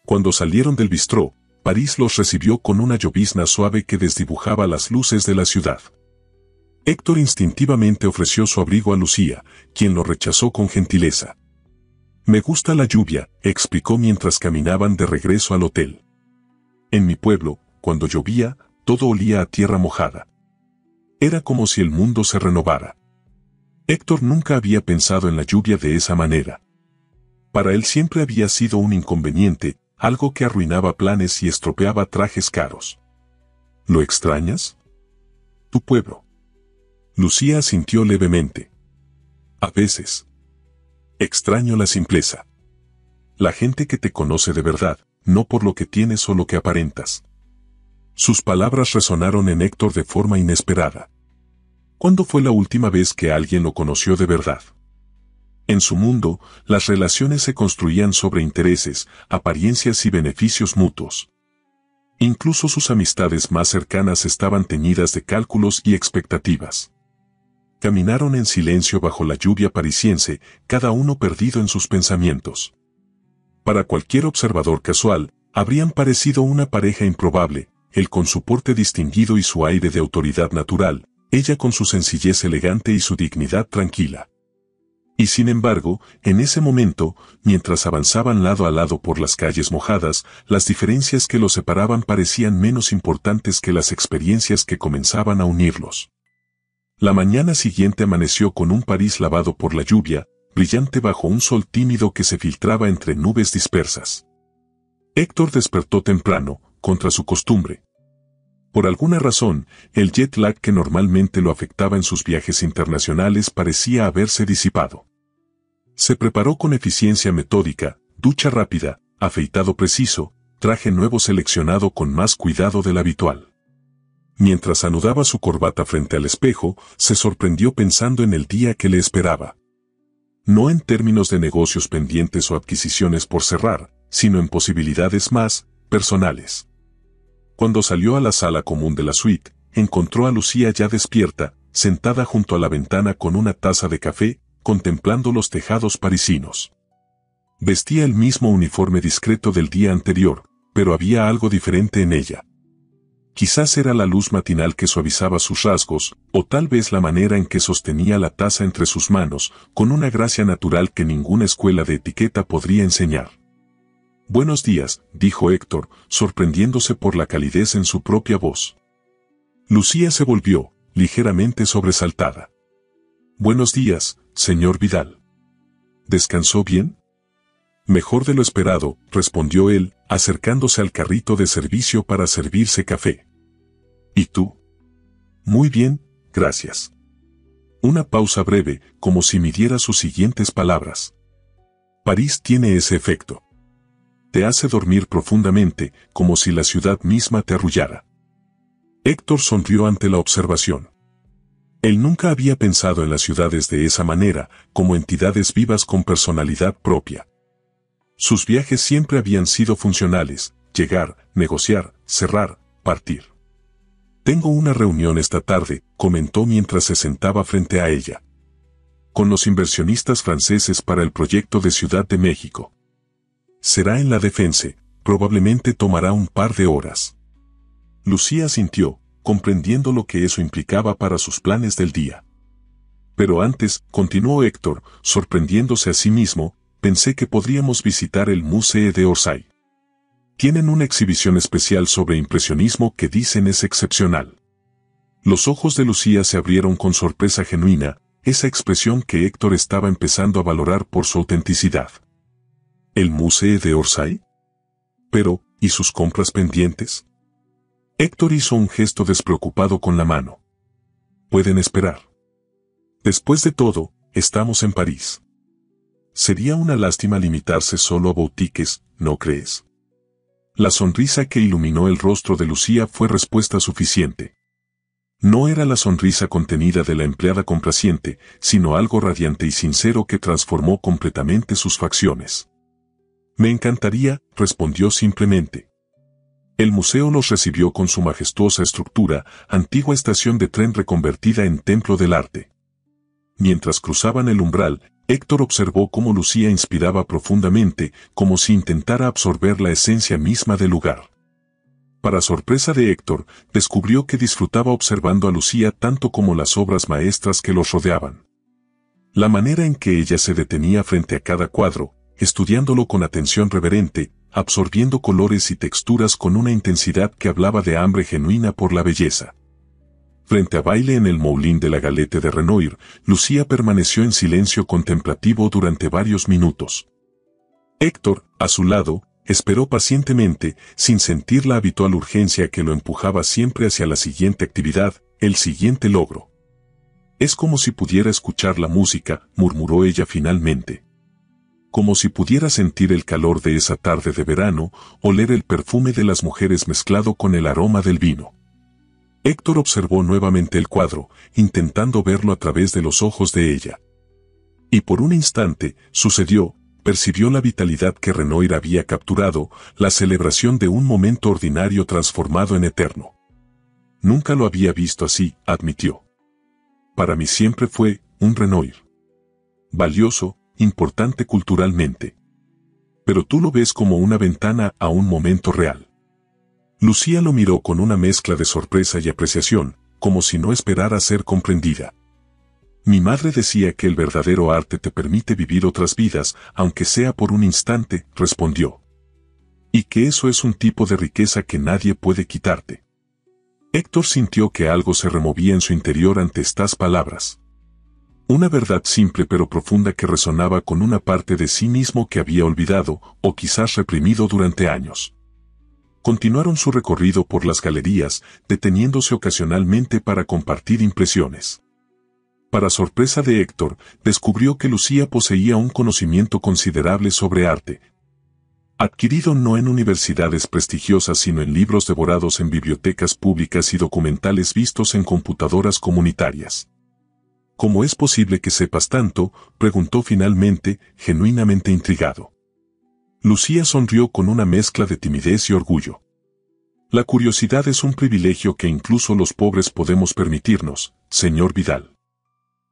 [SPEAKER 1] Cuando salieron del bistró, París los recibió con una llovizna suave que desdibujaba las luces de la ciudad. Héctor instintivamente ofreció su abrigo a Lucía, quien lo rechazó con gentileza. «Me gusta la lluvia», explicó mientras caminaban de regreso al hotel. «En mi pueblo, cuando llovía, todo olía a tierra mojada. Era como si el mundo se renovara». Héctor nunca había pensado en la lluvia de esa manera. Para él siempre había sido un inconveniente, algo que arruinaba planes y estropeaba trajes caros. ¿Lo extrañas? Tu pueblo. Lucía asintió levemente. A veces. Extraño la simpleza. La gente que te conoce de verdad, no por lo que tienes o lo que aparentas. Sus palabras resonaron en Héctor de forma inesperada. ¿Cuándo fue la última vez que alguien lo conoció de verdad? En su mundo, las relaciones se construían sobre intereses, apariencias y beneficios mutuos. Incluso sus amistades más cercanas estaban teñidas de cálculos y expectativas. Caminaron en silencio bajo la lluvia parisiense, cada uno perdido en sus pensamientos. Para cualquier observador casual, habrían parecido una pareja improbable, él con su porte distinguido y su aire de autoridad natural, ella con su sencillez elegante y su dignidad tranquila. Y sin embargo, en ese momento, mientras avanzaban lado a lado por las calles mojadas, las diferencias que los separaban parecían menos importantes que las experiencias que comenzaban a unirlos. La mañana siguiente amaneció con un París lavado por la lluvia, brillante bajo un sol tímido que se filtraba entre nubes dispersas. Héctor despertó temprano, contra su costumbre. Por alguna razón, el jet lag que normalmente lo afectaba en sus viajes internacionales parecía haberse disipado. Se preparó con eficiencia metódica, ducha rápida, afeitado preciso, traje nuevo seleccionado con más cuidado del habitual. Mientras anudaba su corbata frente al espejo, se sorprendió pensando en el día que le esperaba. No en términos de negocios pendientes o adquisiciones por cerrar, sino en posibilidades más personales. Cuando salió a la sala común de la suite, encontró a Lucía ya despierta, sentada junto a la ventana con una taza de café, contemplando los tejados parisinos. Vestía el mismo uniforme discreto del día anterior, pero había algo diferente en ella. Quizás era la luz matinal que suavizaba sus rasgos, o tal vez la manera en que sostenía la taza entre sus manos, con una gracia natural que ninguna escuela de etiqueta podría enseñar. «Buenos días», dijo Héctor, sorprendiéndose por la calidez en su propia voz. Lucía se volvió, ligeramente sobresaltada. «Buenos días, señor Vidal. ¿Descansó bien?» «Mejor de lo esperado», respondió él, acercándose al carrito de servicio para servirse café. «¿Y tú?» «Muy bien, gracias». Una pausa breve, como si midiera sus siguientes palabras. «París tiene ese efecto. Te hace dormir profundamente, como si la ciudad misma te arrullara». Héctor sonrió ante la observación. Él nunca había pensado en las ciudades de esa manera, como entidades vivas con personalidad propia. Sus viajes siempre habían sido funcionales: llegar, negociar, cerrar, partir. Tengo una reunión esta tarde, comentó mientras se sentaba frente a ella, con los inversionistas franceses para el proyecto de Ciudad de México. Será en la Défense, probablemente tomará un par de horas. Lucía asintió, comprendiendo lo que eso implicaba para sus planes del día. Pero antes, continuó Héctor, sorprendiéndose a sí mismo, pensé que podríamos visitar el Musée d'Orsay. Tienen una exhibición especial sobre impresionismo que dicen es excepcional. Los ojos de Lucía se abrieron con sorpresa genuina, esa expresión que Héctor estaba empezando a valorar por su autenticidad. ¿El Musée d'Orsay? Pero, ¿y sus compras pendientes? Héctor hizo un gesto despreocupado con la mano. Pueden esperar. Después de todo, estamos en París. Sería una lástima limitarse solo a boutiques, ¿no crees? La sonrisa que iluminó el rostro de Lucía fue respuesta suficiente. No era la sonrisa contenida de la empleada complaciente, sino algo radiante y sincero que transformó completamente sus facciones. Me encantaría, respondió simplemente. El museo los recibió con su majestuosa estructura, antigua estación de tren reconvertida en templo del arte. Mientras cruzaban el umbral, Héctor observó cómo Lucía inspiraba profundamente, como si intentara absorber la esencia misma del lugar. Para sorpresa de Héctor, descubrió que disfrutaba observando a Lucía tanto como las obras maestras que los rodeaban. La manera en que ella se detenía frente a cada cuadro, estudiándolo con atención reverente, absorbiendo colores y texturas con una intensidad que hablaba de hambre genuina por la belleza. Frente a baile en el Moulin de la Galette de Renoir, Lucía permaneció en silencio contemplativo durante varios minutos. Héctor, a su lado, esperó pacientemente, sin sentir la habitual urgencia que lo empujaba siempre hacia la siguiente actividad, el siguiente logro. Es como si pudiera escuchar la música, murmuró ella finalmente. Como si pudiera sentir el calor de esa tarde de verano, oler el perfume de las mujeres mezclado con el aroma del vino. Héctor observó nuevamente el cuadro, intentando verlo a través de los ojos de ella. Y por un instante, sucedió, percibió la vitalidad que Renoir había capturado, la celebración de un momento ordinario transformado en eterno. Nunca lo había visto así, admitió. Para mí siempre fue un Renoir. Valioso, importante culturalmente. Pero tú lo ves como una ventana a un momento real. Lucía lo miró con una mezcla de sorpresa y apreciación, como si no esperara ser comprendida. Mi madre decía que el verdadero arte te permite vivir otras vidas, aunque sea por un instante, respondió. Y que eso es un tipo de riqueza que nadie puede quitarte. Héctor sintió que algo se removía en su interior ante estas palabras. Una verdad simple pero profunda que resonaba con una parte de sí mismo que había olvidado, o quizás reprimido durante años. Continuaron su recorrido por las galerías, deteniéndose ocasionalmente para compartir impresiones. Para sorpresa de Héctor, descubrió que Lucía poseía un conocimiento considerable sobre arte, adquirido no en universidades prestigiosas sino en libros devorados en bibliotecas públicas y documentales vistos en computadoras comunitarias. ¿Cómo es posible que sepas tanto?, preguntó finalmente, genuinamente intrigado. Lucía sonrió con una mezcla de timidez y orgullo. La curiosidad es un privilegio que incluso los pobres podemos permitirnos, señor Vidal.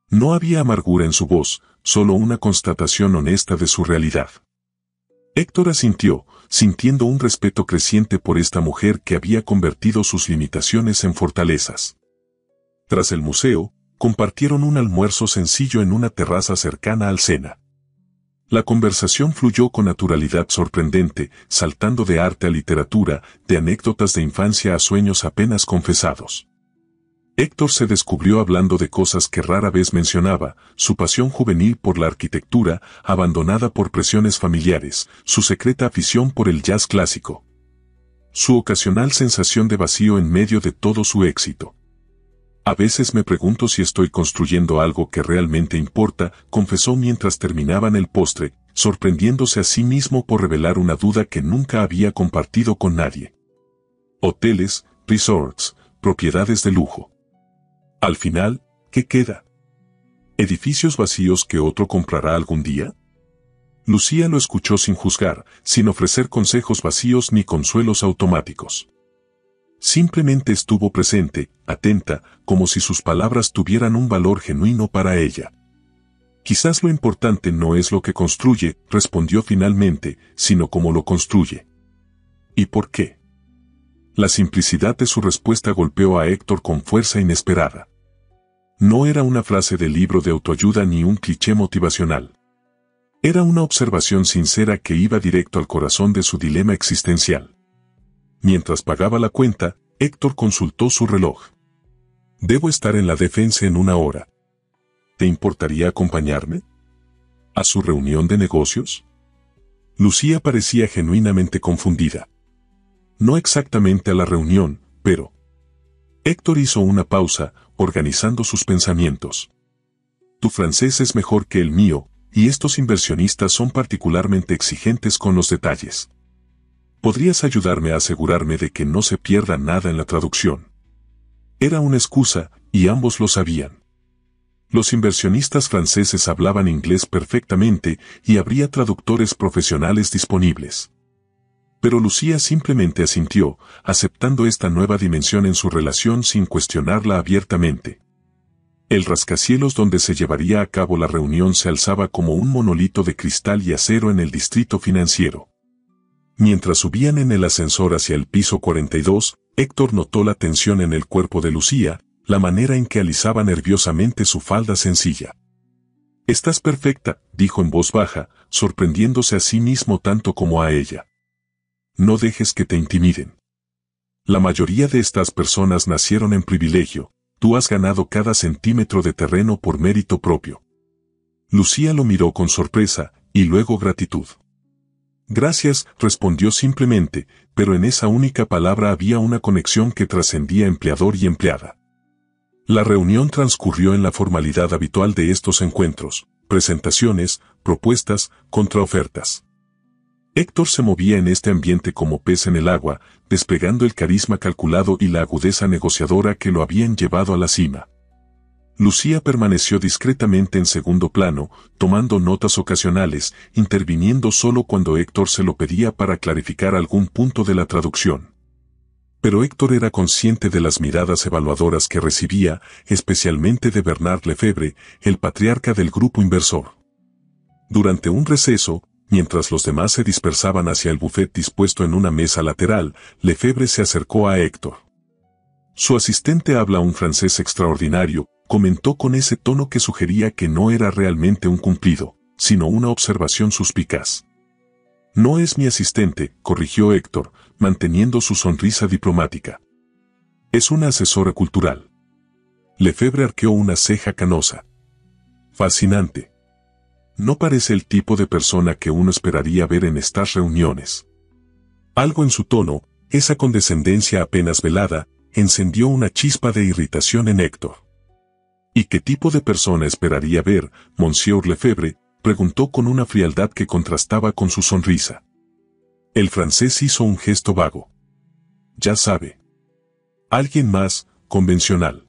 [SPEAKER 1] No había amargura en su voz, solo una constatación honesta de su realidad. Héctor asintió, sintiendo un respeto creciente por esta mujer que había convertido sus limitaciones en fortalezas. Tras el museo, compartieron un almuerzo sencillo en una terraza cercana al Sena. La conversación fluyó con naturalidad sorprendente, saltando de arte a literatura, de anécdotas de infancia a sueños apenas confesados. Héctor se descubrió hablando de cosas que rara vez mencionaba, su pasión juvenil por la arquitectura, abandonada por presiones familiares, su secreta afición por el jazz clásico. Su ocasional sensación de vacío en medio de todo su éxito. A veces me pregunto si estoy construyendo algo que realmente importa, confesó mientras terminaban el postre, sorprendiéndose a sí mismo por revelar una duda que nunca había compartido con nadie. Hoteles, resorts, propiedades de lujo. Al final, ¿Qué queda? ¿Edificios vacíos que otro comprará algún día? Lucía lo escuchó sin juzgar, sin ofrecer consejos vacíos ni consuelos automáticos. Simplemente estuvo presente, atenta, como si sus palabras tuvieran un valor genuino para ella. Quizás lo importante no es lo que construye, respondió finalmente, sino cómo lo construye. ¿Y por qué? La simplicidad de su respuesta golpeó a Héctor con fuerza inesperada. No era una frase de libro de autoayuda ni un cliché motivacional. Era una observación sincera que iba directo al corazón de su dilema existencial. Mientras pagaba la cuenta, Héctor consultó su reloj. Debo estar en la defensa en 1 hora. ¿Te importaría acompañarme? ¿A su reunión de negocios? Lucía parecía genuinamente confundida. No exactamente a la reunión, pero... Héctor hizo una pausa, organizando sus pensamientos. Tu francés es mejor que el mío, y estos inversionistas son particularmente exigentes con los detalles. ¿Podrías ayudarme a asegurarme de que no se pierda nada en la traducción? Era una excusa, y ambos lo sabían. Los inversionistas franceses hablaban inglés perfectamente y habría traductores profesionales disponibles. Pero Lucía simplemente asintió, aceptando esta nueva dimensión en su relación sin cuestionarla abiertamente. El rascacielos donde se llevaría a cabo la reunión se alzaba como un monolito de cristal y acero en el distrito financiero. Mientras subían en el ascensor hacia el piso 42, Héctor notó la tensión en el cuerpo de Lucía, la manera en que alisaba nerviosamente su falda sencilla. «Estás perfecta», dijo en voz baja, sorprendiéndose a sí mismo tanto como a ella. No dejes que te intimiden. La mayoría de estas personas nacieron en privilegio, tú has ganado cada centímetro de terreno por mérito propio. Lucía lo miró con sorpresa, y luego gratitud. Gracias, respondió simplemente, pero en esa única palabra había una conexión que trascendía empleador y empleada. La reunión transcurrió en la formalidad habitual de estos encuentros, presentaciones, propuestas, contraofertas. Héctor se movía en este ambiente como pez en el agua, desplegando el carisma calculado y la agudeza negociadora que lo habían llevado a la cima. Lucía permaneció discretamente en segundo plano, tomando notas ocasionales, interviniendo solo cuando Héctor se lo pedía para clarificar algún punto de la traducción. Pero Héctor era consciente de las miradas evaluadoras que recibía, especialmente de Bernard Lefebvre, el patriarca del grupo inversor. Durante un receso, mientras los demás se dispersaban hacia el buffet dispuesto en una mesa lateral, Lefebvre se acercó a Héctor. Su asistente habla un francés extraordinario, comentó con ese tono que sugería que no era realmente un cumplido, sino una observación suspicaz. No es mi asistente, corrigió Héctor, manteniendo su sonrisa diplomática. Es una asesora cultural. Lefebvre arqueó una ceja canosa. Fascinante. No parece el tipo de persona que uno esperaría ver en estas reuniones. Algo en su tono, esa condescendencia apenas velada, encendió una chispa de irritación en Héctor. ¿Y qué tipo de persona esperaría ver, Monsieur Lefebvre?, preguntó con una frialdad que contrastaba con su sonrisa. El francés hizo un gesto vago. Ya sabe. Alguien más, convencional.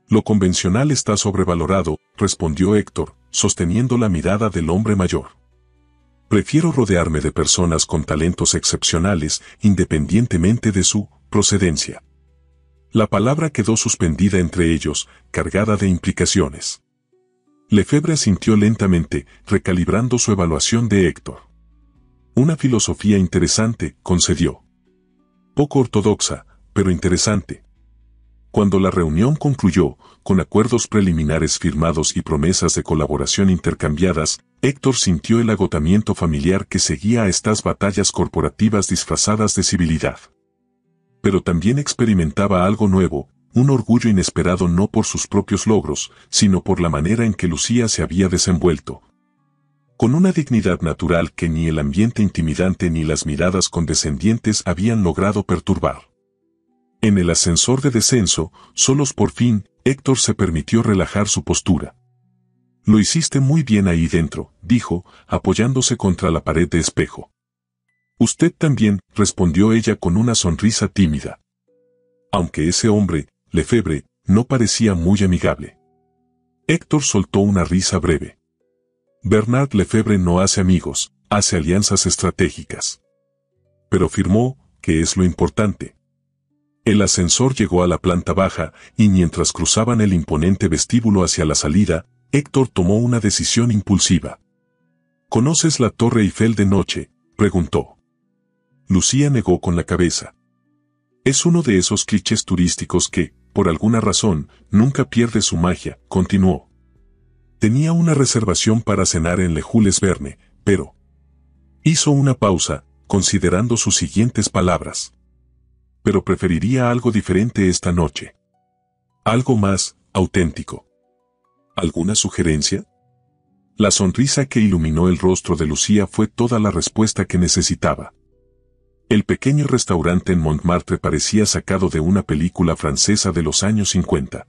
[SPEAKER 1] Lo convencional está sobrevalorado, respondió Héctor, sosteniendo la mirada del hombre mayor. Prefiero rodearme de personas con talentos excepcionales, independientemente de su procedencia. La palabra quedó suspendida entre ellos, cargada de implicaciones. Lefebvre asintió lentamente, recalibrando su evaluación de Héctor. Una filosofía interesante, concedió. Poco ortodoxa, pero interesante. Cuando la reunión concluyó, con acuerdos preliminares firmados y promesas de colaboración intercambiadas, Héctor sintió el agotamiento familiar que seguía a estas batallas corporativas disfrazadas de civilidad. Pero también experimentaba algo nuevo, un orgullo inesperado no por sus propios logros, sino por la manera en que Lucía se había desenvuelto. Con una dignidad natural que ni el ambiente intimidante ni las miradas condescendientes habían logrado perturbar. En el ascensor de descenso, solos por fin, Héctor se permitió relajar su postura. Lo hiciste muy bien ahí dentro, dijo, apoyándose contra la pared de espejo. Usted también, respondió ella con una sonrisa tímida. Aunque ese hombre, Lefebvre, no parecía muy amigable. Héctor soltó una risa breve. Bernard Lefebvre no hace amigos, hace alianzas estratégicas. Pero afirmó, que es lo importante. El ascensor llegó a la planta baja, y mientras cruzaban el imponente vestíbulo hacia la salida, Héctor tomó una decisión impulsiva. ¿Conoces la Torre Eiffel de noche?, preguntó. Lucía negó con la cabeza. Es uno de esos clichés turísticos que, por alguna razón, nunca pierde su magia, continuó. Tenía una reservación para cenar en Le Jules Verne, pero... Hizo una pausa, considerando sus siguientes palabras. Pero preferiría algo diferente esta noche. Algo más auténtico. ¿Alguna sugerencia? La sonrisa que iluminó el rostro de Lucía fue toda la respuesta que necesitaba. El pequeño restaurante en Montmartre parecía sacado de una película francesa de los años 50.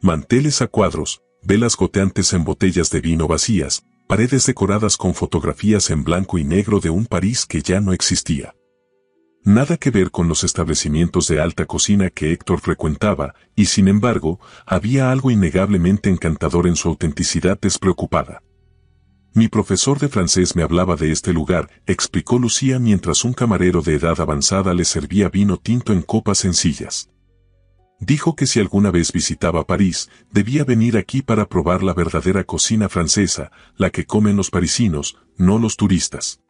[SPEAKER 1] Manteles a cuadros, velas goteantes en botellas de vino vacías, paredes decoradas con fotografías en blanco y negro de un París que ya no existía. Nada que ver con los establecimientos de alta cocina que Héctor frecuentaba, y sin embargo, había algo innegablemente encantador en su autenticidad despreocupada. Mi profesor de francés me hablaba de este lugar, explicó Lucía mientras un camarero de edad avanzada le servía vino tinto en copas sencillas. Dijo que si alguna vez visitaba París, debía venir aquí para probar la verdadera cocina francesa, la que comen los parisinos, no los turistas.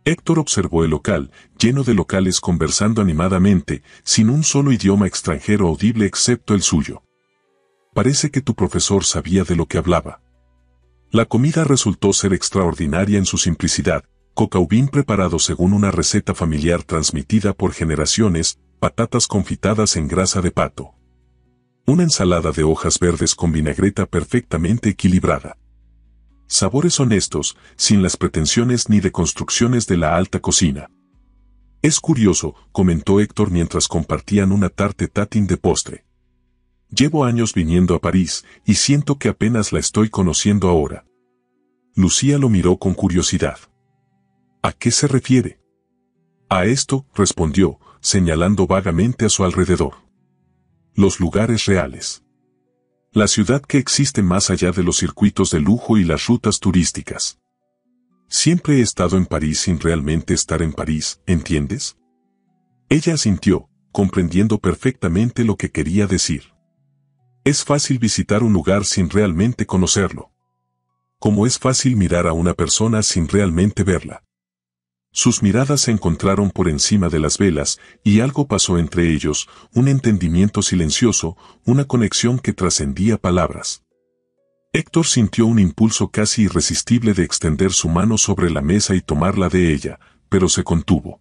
[SPEAKER 1] Héctor observó el local, lleno de locales conversando animadamente, sin un solo idioma extranjero audible excepto el suyo. Parece que tu profesor sabía de lo que hablaba. La comida resultó ser extraordinaria en su simplicidad, cocaubín preparado según una receta familiar transmitida por generaciones, patatas confitadas en grasa de pato. Una ensalada de hojas verdes con vinagreta perfectamente equilibrada. Sabores honestos, sin las pretensiones ni deconstrucciones de la alta cocina. Es curioso, comentó Héctor mientras compartían una tarte tatin de postre. Llevo años viniendo a París, y siento que apenas la estoy conociendo ahora. Lucía lo miró con curiosidad. ¿A qué se refiere? A esto, respondió, señalando vagamente a su alrededor. Los lugares reales. La ciudad que existe más allá de los circuitos de lujo y las rutas turísticas. Siempre he estado en París sin realmente estar en París, ¿entiendes? Ella asintió, comprendiendo perfectamente lo que quería decir. Es fácil visitar un lugar sin realmente conocerlo. Como es fácil mirar a una persona sin realmente verla. Sus miradas se encontraron por encima de las velas, y algo pasó entre ellos, un entendimiento silencioso, una conexión que trascendía palabras. Héctor sintió un impulso casi irresistible de extender su mano sobre la mesa y tomarla de ella, pero se contuvo.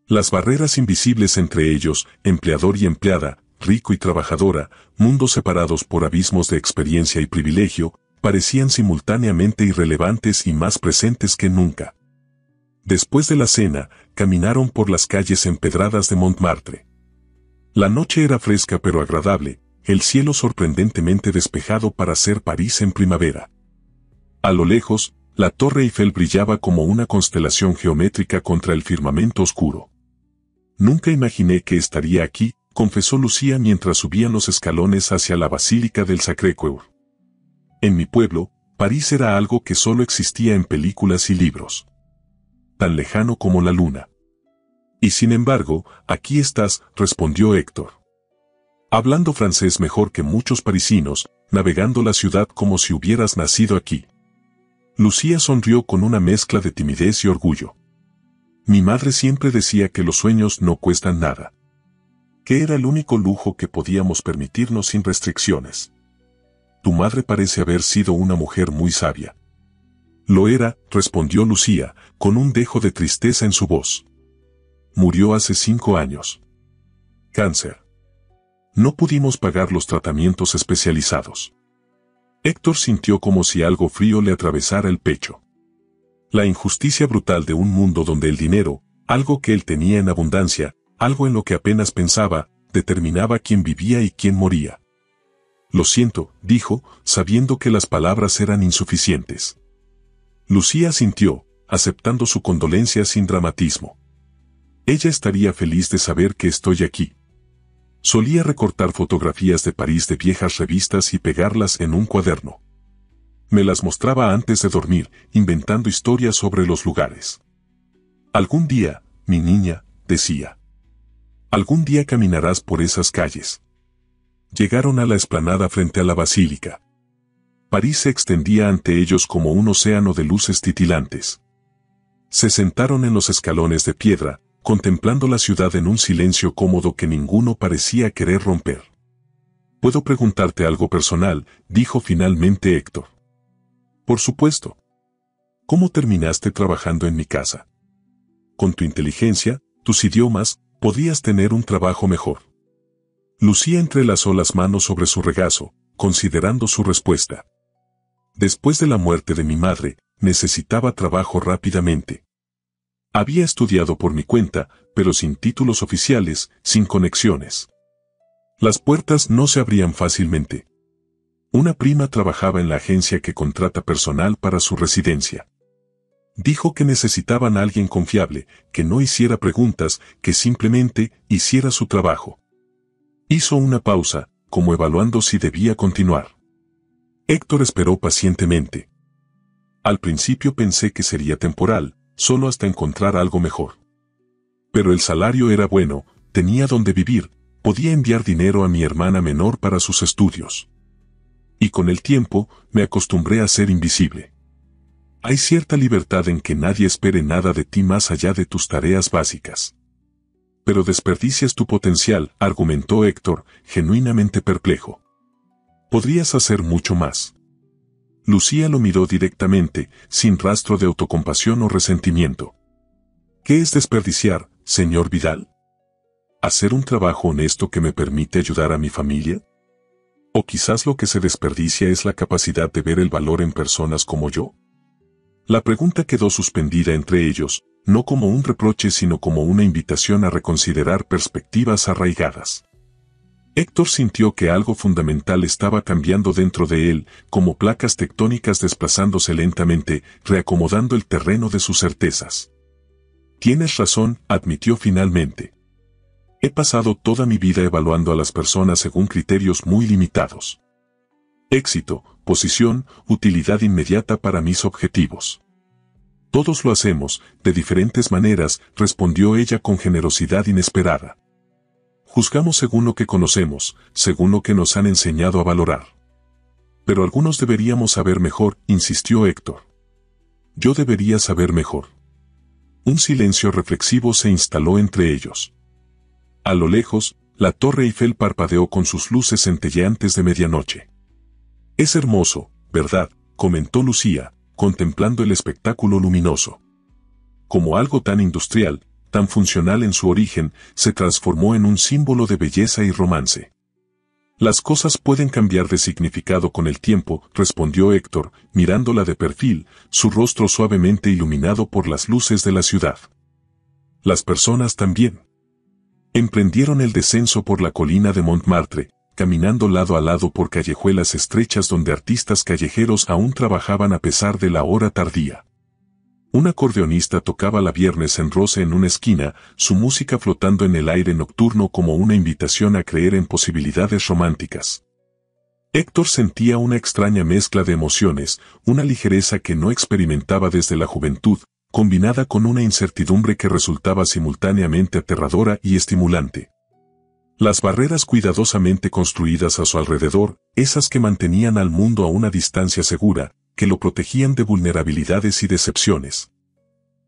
[SPEAKER 1] Las barreras invisibles entre ellos, empleador y empleada, rico y trabajadora, mundos separados por abismos de experiencia y privilegio, parecían simultáneamente irrelevantes y más presentes que nunca. Después de la cena, caminaron por las calles empedradas de Montmartre. La noche era fresca pero agradable, el cielo sorprendentemente despejado para ser París en primavera. A lo lejos, la Torre Eiffel brillaba como una constelación geométrica contra el firmamento oscuro. Nunca imaginé que estaría aquí, confesó Lucía mientras subían los escalones hacia la Basílica del Sacré-Cœur. En mi pueblo, París era algo que solo existía en películas y libros. Tan lejano como la luna. Y sin embargo, aquí estás, respondió Héctor. Hablando francés mejor que muchos parisinos, navegando la ciudad como si hubieras nacido aquí. Lucía sonrió con una mezcla de timidez y orgullo. Mi madre siempre decía que los sueños no cuestan nada. Que era el único lujo que podíamos permitirnos sin restricciones. Tu madre parece haber sido una mujer muy sabia. Lo era, respondió Lucía, con un dejo de tristeza en su voz. Murió hace 5 años. Cáncer. No pudimos pagar los tratamientos especializados. Héctor sintió como si algo frío le atravesara el pecho. La injusticia brutal de un mundo donde el dinero, algo que él tenía en abundancia, algo en lo que apenas pensaba, determinaba quién vivía y quién moría. Lo siento, dijo, sabiendo que las palabras eran insuficientes. Lucía asintió, aceptando su condolencia sin dramatismo. Ella estaría feliz de saber que estoy aquí. Solía recortar fotografías de París de viejas revistas y pegarlas en un cuaderno. Me las mostraba antes de dormir, inventando historias sobre los lugares. Algún día, mi niña, decía. Algún día caminarás por esas calles. Llegaron a la explanada frente a la basílica. París se extendía ante ellos como un océano de luces titilantes. Se sentaron en los escalones de piedra, contemplando la ciudad en un silencio cómodo que ninguno parecía querer romper. «¿Puedo preguntarte algo personal?», dijo finalmente Héctor. «Por supuesto. ¿Cómo terminaste trabajando en mi casa? Con tu inteligencia, tus idiomas, podías tener un trabajo mejor». Lucía entrelazó las manos sobre su regazo, considerando su respuesta. «Después de la muerte de mi madre, necesitaba trabajo rápidamente. Había estudiado por mi cuenta, pero sin títulos oficiales, sin conexiones. Las puertas no se abrían fácilmente. Una prima trabajaba en la agencia que contrata personal para su residencia. Dijo que necesitaban a alguien confiable, que no hiciera preguntas, que simplemente hiciera su trabajo». Hizo una pausa, como evaluando si debía continuar. Héctor esperó pacientemente. «Al principio pensé que sería temporal, solo hasta encontrar algo mejor. Pero el salario era bueno, tenía donde vivir, podía enviar dinero a mi hermana menor para sus estudios. Y con el tiempo, me acostumbré a ser invisible. Hay cierta libertad en que nadie espere nada de ti más allá de tus tareas básicas. Pero desperdicias tu potencial», argumentó Héctor, genuinamente perplejo. «Podrías hacer mucho más». Lucía lo miró directamente, sin rastro de autocompasión o resentimiento. «¿Qué es desperdiciar, señor Vidal? ¿Hacer un trabajo honesto que me permite ayudar a mi familia? ¿O quizás lo que se desperdicia es la capacidad de ver el valor en personas como yo?» La pregunta quedó suspendida entre ellos, no como un reproche sino como una invitación a reconsiderar perspectivas arraigadas. Héctor sintió que algo fundamental estaba cambiando dentro de él, como placas tectónicas desplazándose lentamente, reacomodando el terreno de sus certezas. «Tienes razón», admitió finalmente. «He pasado toda mi vida evaluando a las personas según criterios muy limitados. Éxito, posición, utilidad inmediata para mis objetivos. Todos lo hacemos, de diferentes maneras», respondió ella con generosidad inesperada. «Juzgamos según lo que conocemos, según lo que nos han enseñado a valorar. Pero algunos deberíamos saber mejor», insistió Héctor. «Yo debería saber mejor». Un silencio reflexivo se instaló entre ellos. A lo lejos, la Torre Eiffel parpadeó con sus luces centelleantes de medianoche. «Es hermoso, ¿verdad?», comentó Lucía, contemplando el espectáculo luminoso. Como algo tan industrial, tan funcional en su origen, se transformó en un símbolo de belleza y romance. «Las cosas pueden cambiar de significado con el tiempo», respondió Héctor, mirándola de perfil, su rostro suavemente iluminado por las luces de la ciudad. «Las personas también». Emprendieron el descenso por la colina de Montmartre, caminando lado a lado por callejuelas estrechas donde artistas callejeros aún trabajaban a pesar de la hora tardía. Un acordeonista tocaba la Viernes en Rose en una esquina, su música flotando en el aire nocturno como una invitación a creer en posibilidades románticas. Héctor sentía una extraña mezcla de emociones, una ligereza que no experimentaba desde la juventud, combinada con una incertidumbre que resultaba simultáneamente aterradora y estimulante. Las barreras cuidadosamente construidas a su alrededor, esas que mantenían al mundo a una distancia segura, que lo protegían de vulnerabilidades y decepciones,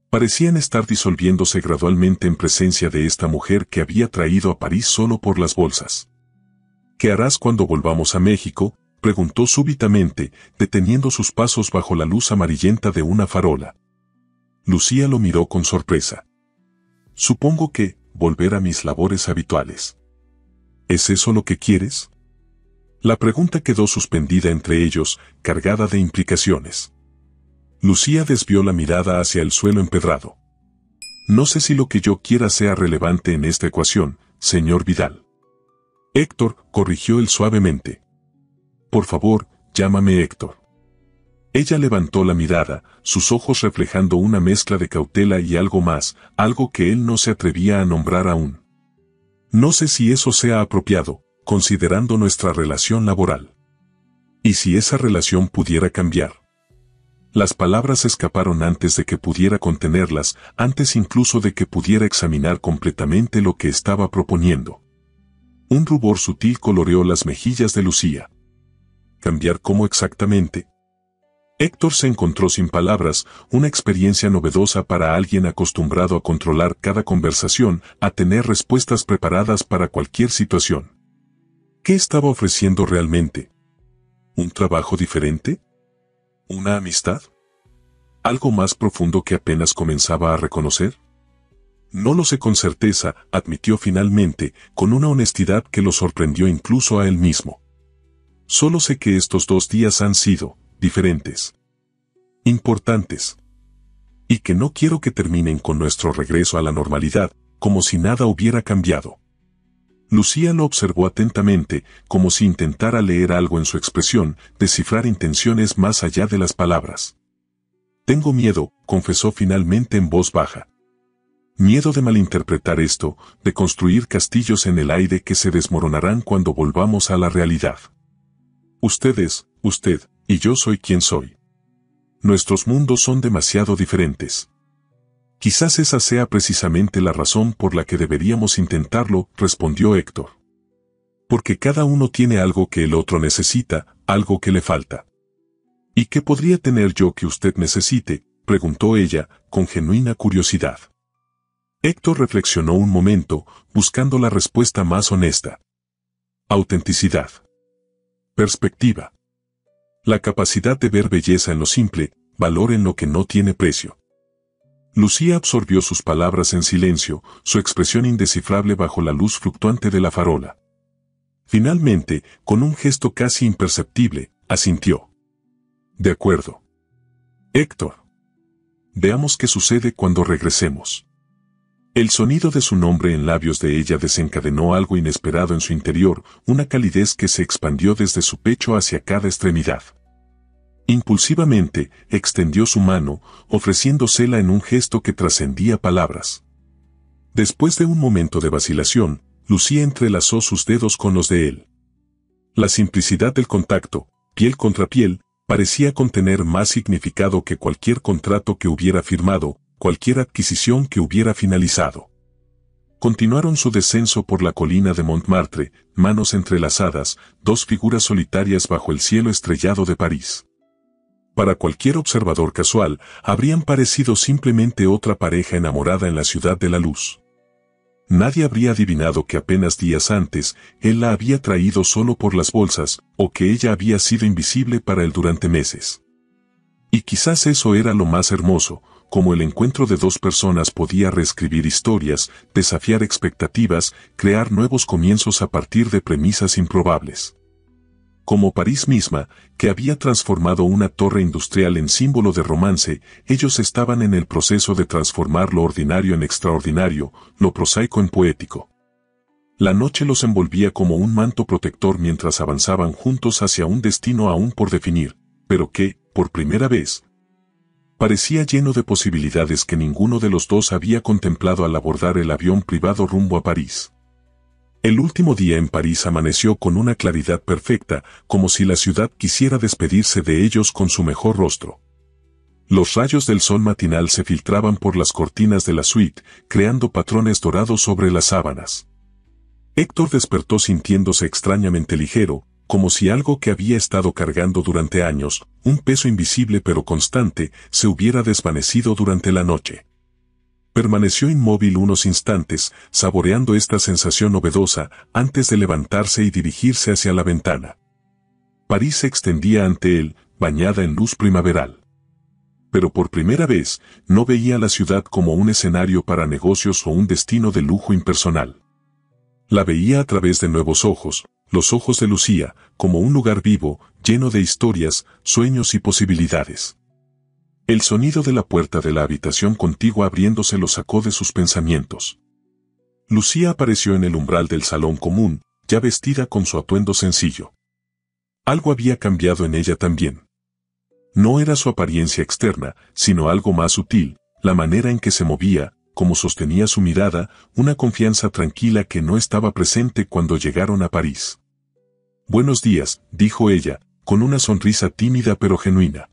[SPEAKER 1] parecían estar disolviéndose gradualmente en presencia de esta mujer que había traído a París solo por las bolsas. «¿Qué harás cuando volvamos a México?», preguntó súbitamente, deteniendo sus pasos bajo la luz amarillenta de una farola. Lucía lo miró con sorpresa. «Supongo que, volver a mis labores habituales». «¿Es eso lo que quieres?». La pregunta quedó suspendida entre ellos, cargada de implicaciones. Lucía desvió la mirada hacia el suelo empedrado. «No sé si lo que yo quiera sea relevante en esta ecuación, señor Vidal». «Héctor», corrigió él suavemente. «Por favor, llámame Héctor». Ella levantó la mirada, sus ojos reflejando una mezcla de cautela y algo más, algo que él no se atrevía a nombrar aún. No sé si eso sea apropiado, considerando nuestra relación laboral. ¿Y si esa relación pudiera cambiar? Las palabras escaparon antes de que pudiera contenerlas, antes incluso de que pudiera examinar completamente lo que estaba proponiendo. Un rubor sutil coloreó las mejillas de Lucía. ¿Cambiar cómo exactamente? Héctor se encontró sin palabras, una experiencia novedosa para alguien acostumbrado a controlar cada conversación, a tener respuestas preparadas para cualquier situación. ¿Qué estaba ofreciendo realmente? ¿Un trabajo diferente? ¿Una amistad? ¿Algo más profundo que apenas comenzaba a reconocer? No lo sé con certeza, admitió finalmente, con una honestidad que lo sorprendió incluso a él mismo. Solo sé que estos 2 días han sido diferentes, importantes, y que no quiero que terminen con nuestro regreso a la normalidad, como si nada hubiera cambiado. Lucía lo observó atentamente, como si intentara leer algo en su expresión, descifrar intenciones más allá de las palabras. Tengo miedo, confesó finalmente en voz baja. Miedo de malinterpretar esto, de construir castillos en el aire que se desmoronarán cuando volvamos a la realidad. Usted y yo soy quien soy. Nuestros mundos son demasiado diferentes. Quizás esa sea precisamente la razón por la que deberíamos intentarlo, respondió Héctor. Porque cada uno tiene algo que el otro necesita, algo que le falta. ¿Y qué podría tener yo que usted necesite?, preguntó ella, con genuina curiosidad. Héctor reflexionó un momento, buscando la respuesta más honesta. Autenticidad. Perspectiva. La capacidad de ver belleza en lo simple, valor en lo que no tiene precio. Lucía absorbió sus palabras en silencio, su expresión indescifrable bajo la luz fluctuante de la farola. Finalmente, con un gesto casi imperceptible, asintió. De acuerdo. Héctor. Veamos qué sucede cuando regresemos. El sonido de su nombre en labios de ella desencadenó algo inesperado en su interior, una calidez que se expandió desde su pecho hacia cada extremidad. Impulsivamente, extendió su mano, ofreciéndosela en un gesto que trascendía palabras. Después de un momento de vacilación, Lucía entrelazó sus dedos con los de él. La simplicidad del contacto, piel contra piel, parecía contener más significado que cualquier contrato que hubiera firmado, cualquier adquisición que hubiera finalizado. Continuaron su descenso por la colina de Montmartre, manos entrelazadas, 2 figuras solitarias bajo el cielo estrellado de París. Para cualquier observador casual, habrían parecido simplemente otra pareja enamorada en la ciudad de la luz. Nadie habría adivinado que apenas días antes, él la había traído solo por las bolsas, o que ella había sido invisible para él durante meses. Y quizás eso era lo más hermoso, como el encuentro de 2 personas podía reescribir historias, desafiar expectativas, crear nuevos comienzos a partir de premisas improbables. Como París misma, que había transformado una torre industrial en símbolo de romance, ellos estaban en el proceso de transformar lo ordinario en extraordinario, lo prosaico en poético. La noche los envolvía como un manto protector mientras avanzaban juntos hacia un destino aún por definir, pero que, por primera vez, parecía lleno de posibilidades que ninguno de los dos había contemplado al abordar el avión privado rumbo a París. El último día en París amaneció con una claridad perfecta, como si la ciudad quisiera despedirse de ellos con su mejor rostro. Los rayos del sol matinal se filtraban por las cortinas de la suite, creando patrones dorados sobre las sábanas. Héctor despertó sintiéndose extrañamente ligero, como si algo que había estado cargando durante años, un peso invisible pero constante, se hubiera desvanecido durante la noche. Permaneció inmóvil unos instantes, saboreando esta sensación novedosa, antes de levantarse y dirigirse hacia la ventana. París se extendía ante él, bañada en luz primaveral. Pero por primera vez, no veía la ciudad como un escenario para negocios o un destino de lujo impersonal. La veía a través de nuevos ojos, los ojos de Lucía, como un lugar vivo, lleno de historias, sueños y posibilidades. El sonido de la puerta de la habitación contigua abriéndose lo sacó de sus pensamientos. Lucía apareció en el umbral del salón común, ya vestida con su atuendo sencillo. Algo había cambiado en ella también. No era su apariencia externa, sino algo más sutil, la manera en que se movía, como sostenía su mirada, una confianza tranquila que no estaba presente cuando llegaron a París. «Buenos días», dijo ella, con una sonrisa tímida pero genuina.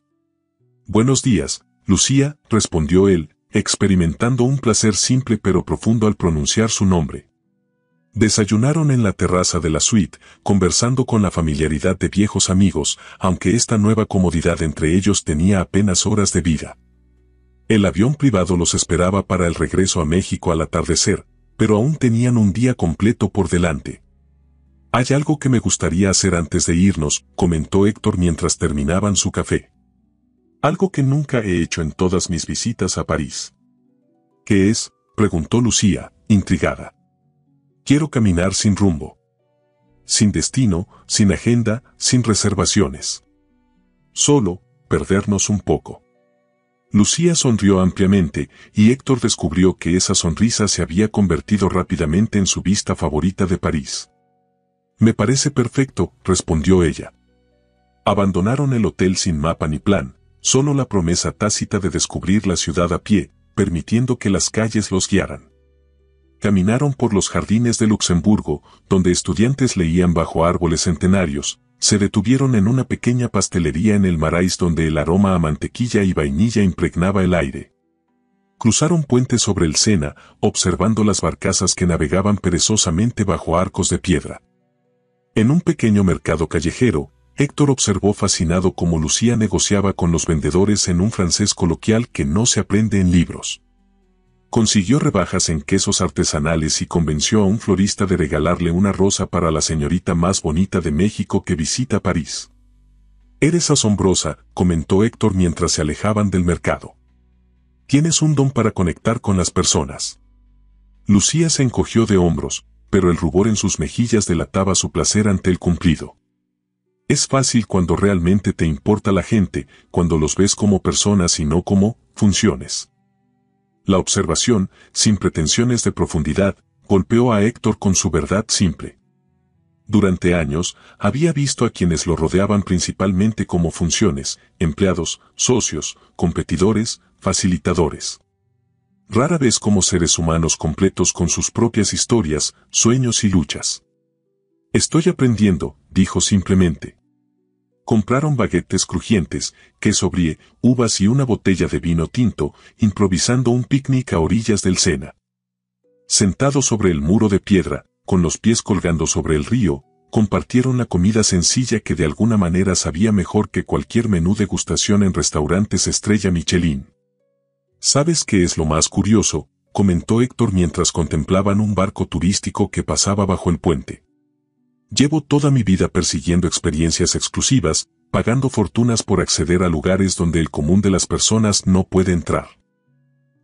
[SPEAKER 1] «Buenos días, Lucía», respondió él, experimentando un placer simple pero profundo al pronunciar su nombre. Desayunaron en la terraza de la suite, conversando con la familiaridad de viejos amigos, aunque esta nueva comodidad entre ellos tenía apenas horas de vida. El avión privado los esperaba para el regreso a México al atardecer, pero aún tenían un día completo por delante. «Hay algo que me gustaría hacer antes de irnos», comentó Héctor mientras terminaban su café. «Algo que nunca he hecho en todas mis visitas a París». «¿Qué es?», preguntó Lucía, intrigada. «Quiero caminar sin rumbo. Sin destino, sin agenda, sin reservaciones. Solo, perdernos un poco». Lucía sonrió ampliamente, y Héctor descubrió que esa sonrisa se había convertido rápidamente en su vista favorita de París. «Me parece perfecto», respondió ella. Abandonaron el hotel sin mapa ni plan, solo la promesa tácita de descubrir la ciudad a pie, permitiendo que las calles los guiaran. Caminaron por los jardines de Luxemburgo, donde estudiantes leían bajo árboles centenarios. Se detuvieron en una pequeña pastelería en el Marais donde el aroma a mantequilla y vainilla impregnaba el aire. Cruzaron puentes sobre el Sena, observando las barcazas que navegaban perezosamente bajo arcos de piedra. En un pequeño mercado callejero, Héctor observó fascinado cómo Lucía negociaba con los vendedores en un francés coloquial que no se aprende en libros. Consiguió rebajas en quesos artesanales y convenció a un florista de regalarle una rosa para la señorita más bonita de México que visita París. «Eres asombrosa», comentó Héctor mientras se alejaban del mercado. «Tienes un don para conectar con las personas». Lucía se encogió de hombros, pero el rubor en sus mejillas delataba su placer ante el cumplido. «Es fácil cuando realmente te importa la gente, cuando los ves como personas y no como funciones». La observación, sin pretensiones de profundidad, golpeó a Héctor con su verdad simple. Durante años, había visto a quienes lo rodeaban principalmente como funciones, empleados, socios, competidores, facilitadores. Rara vez como seres humanos completos con sus propias historias, sueños y luchas. «Estoy aprendiendo», dijo simplemente. Compraron baguettes crujientes, queso brie, uvas y una botella de vino tinto, improvisando un picnic a orillas del Sena. Sentados sobre el muro de piedra, con los pies colgando sobre el río, compartieron la comida sencilla que de alguna manera sabía mejor que cualquier menú degustación en restaurantes estrella Michelin. «¿Sabes qué es lo más curioso?», comentó Héctor mientras contemplaban un barco turístico que pasaba bajo el puente. «Llevo toda mi vida persiguiendo experiencias exclusivas, pagando fortunas por acceder a lugares donde el común de las personas no puede entrar.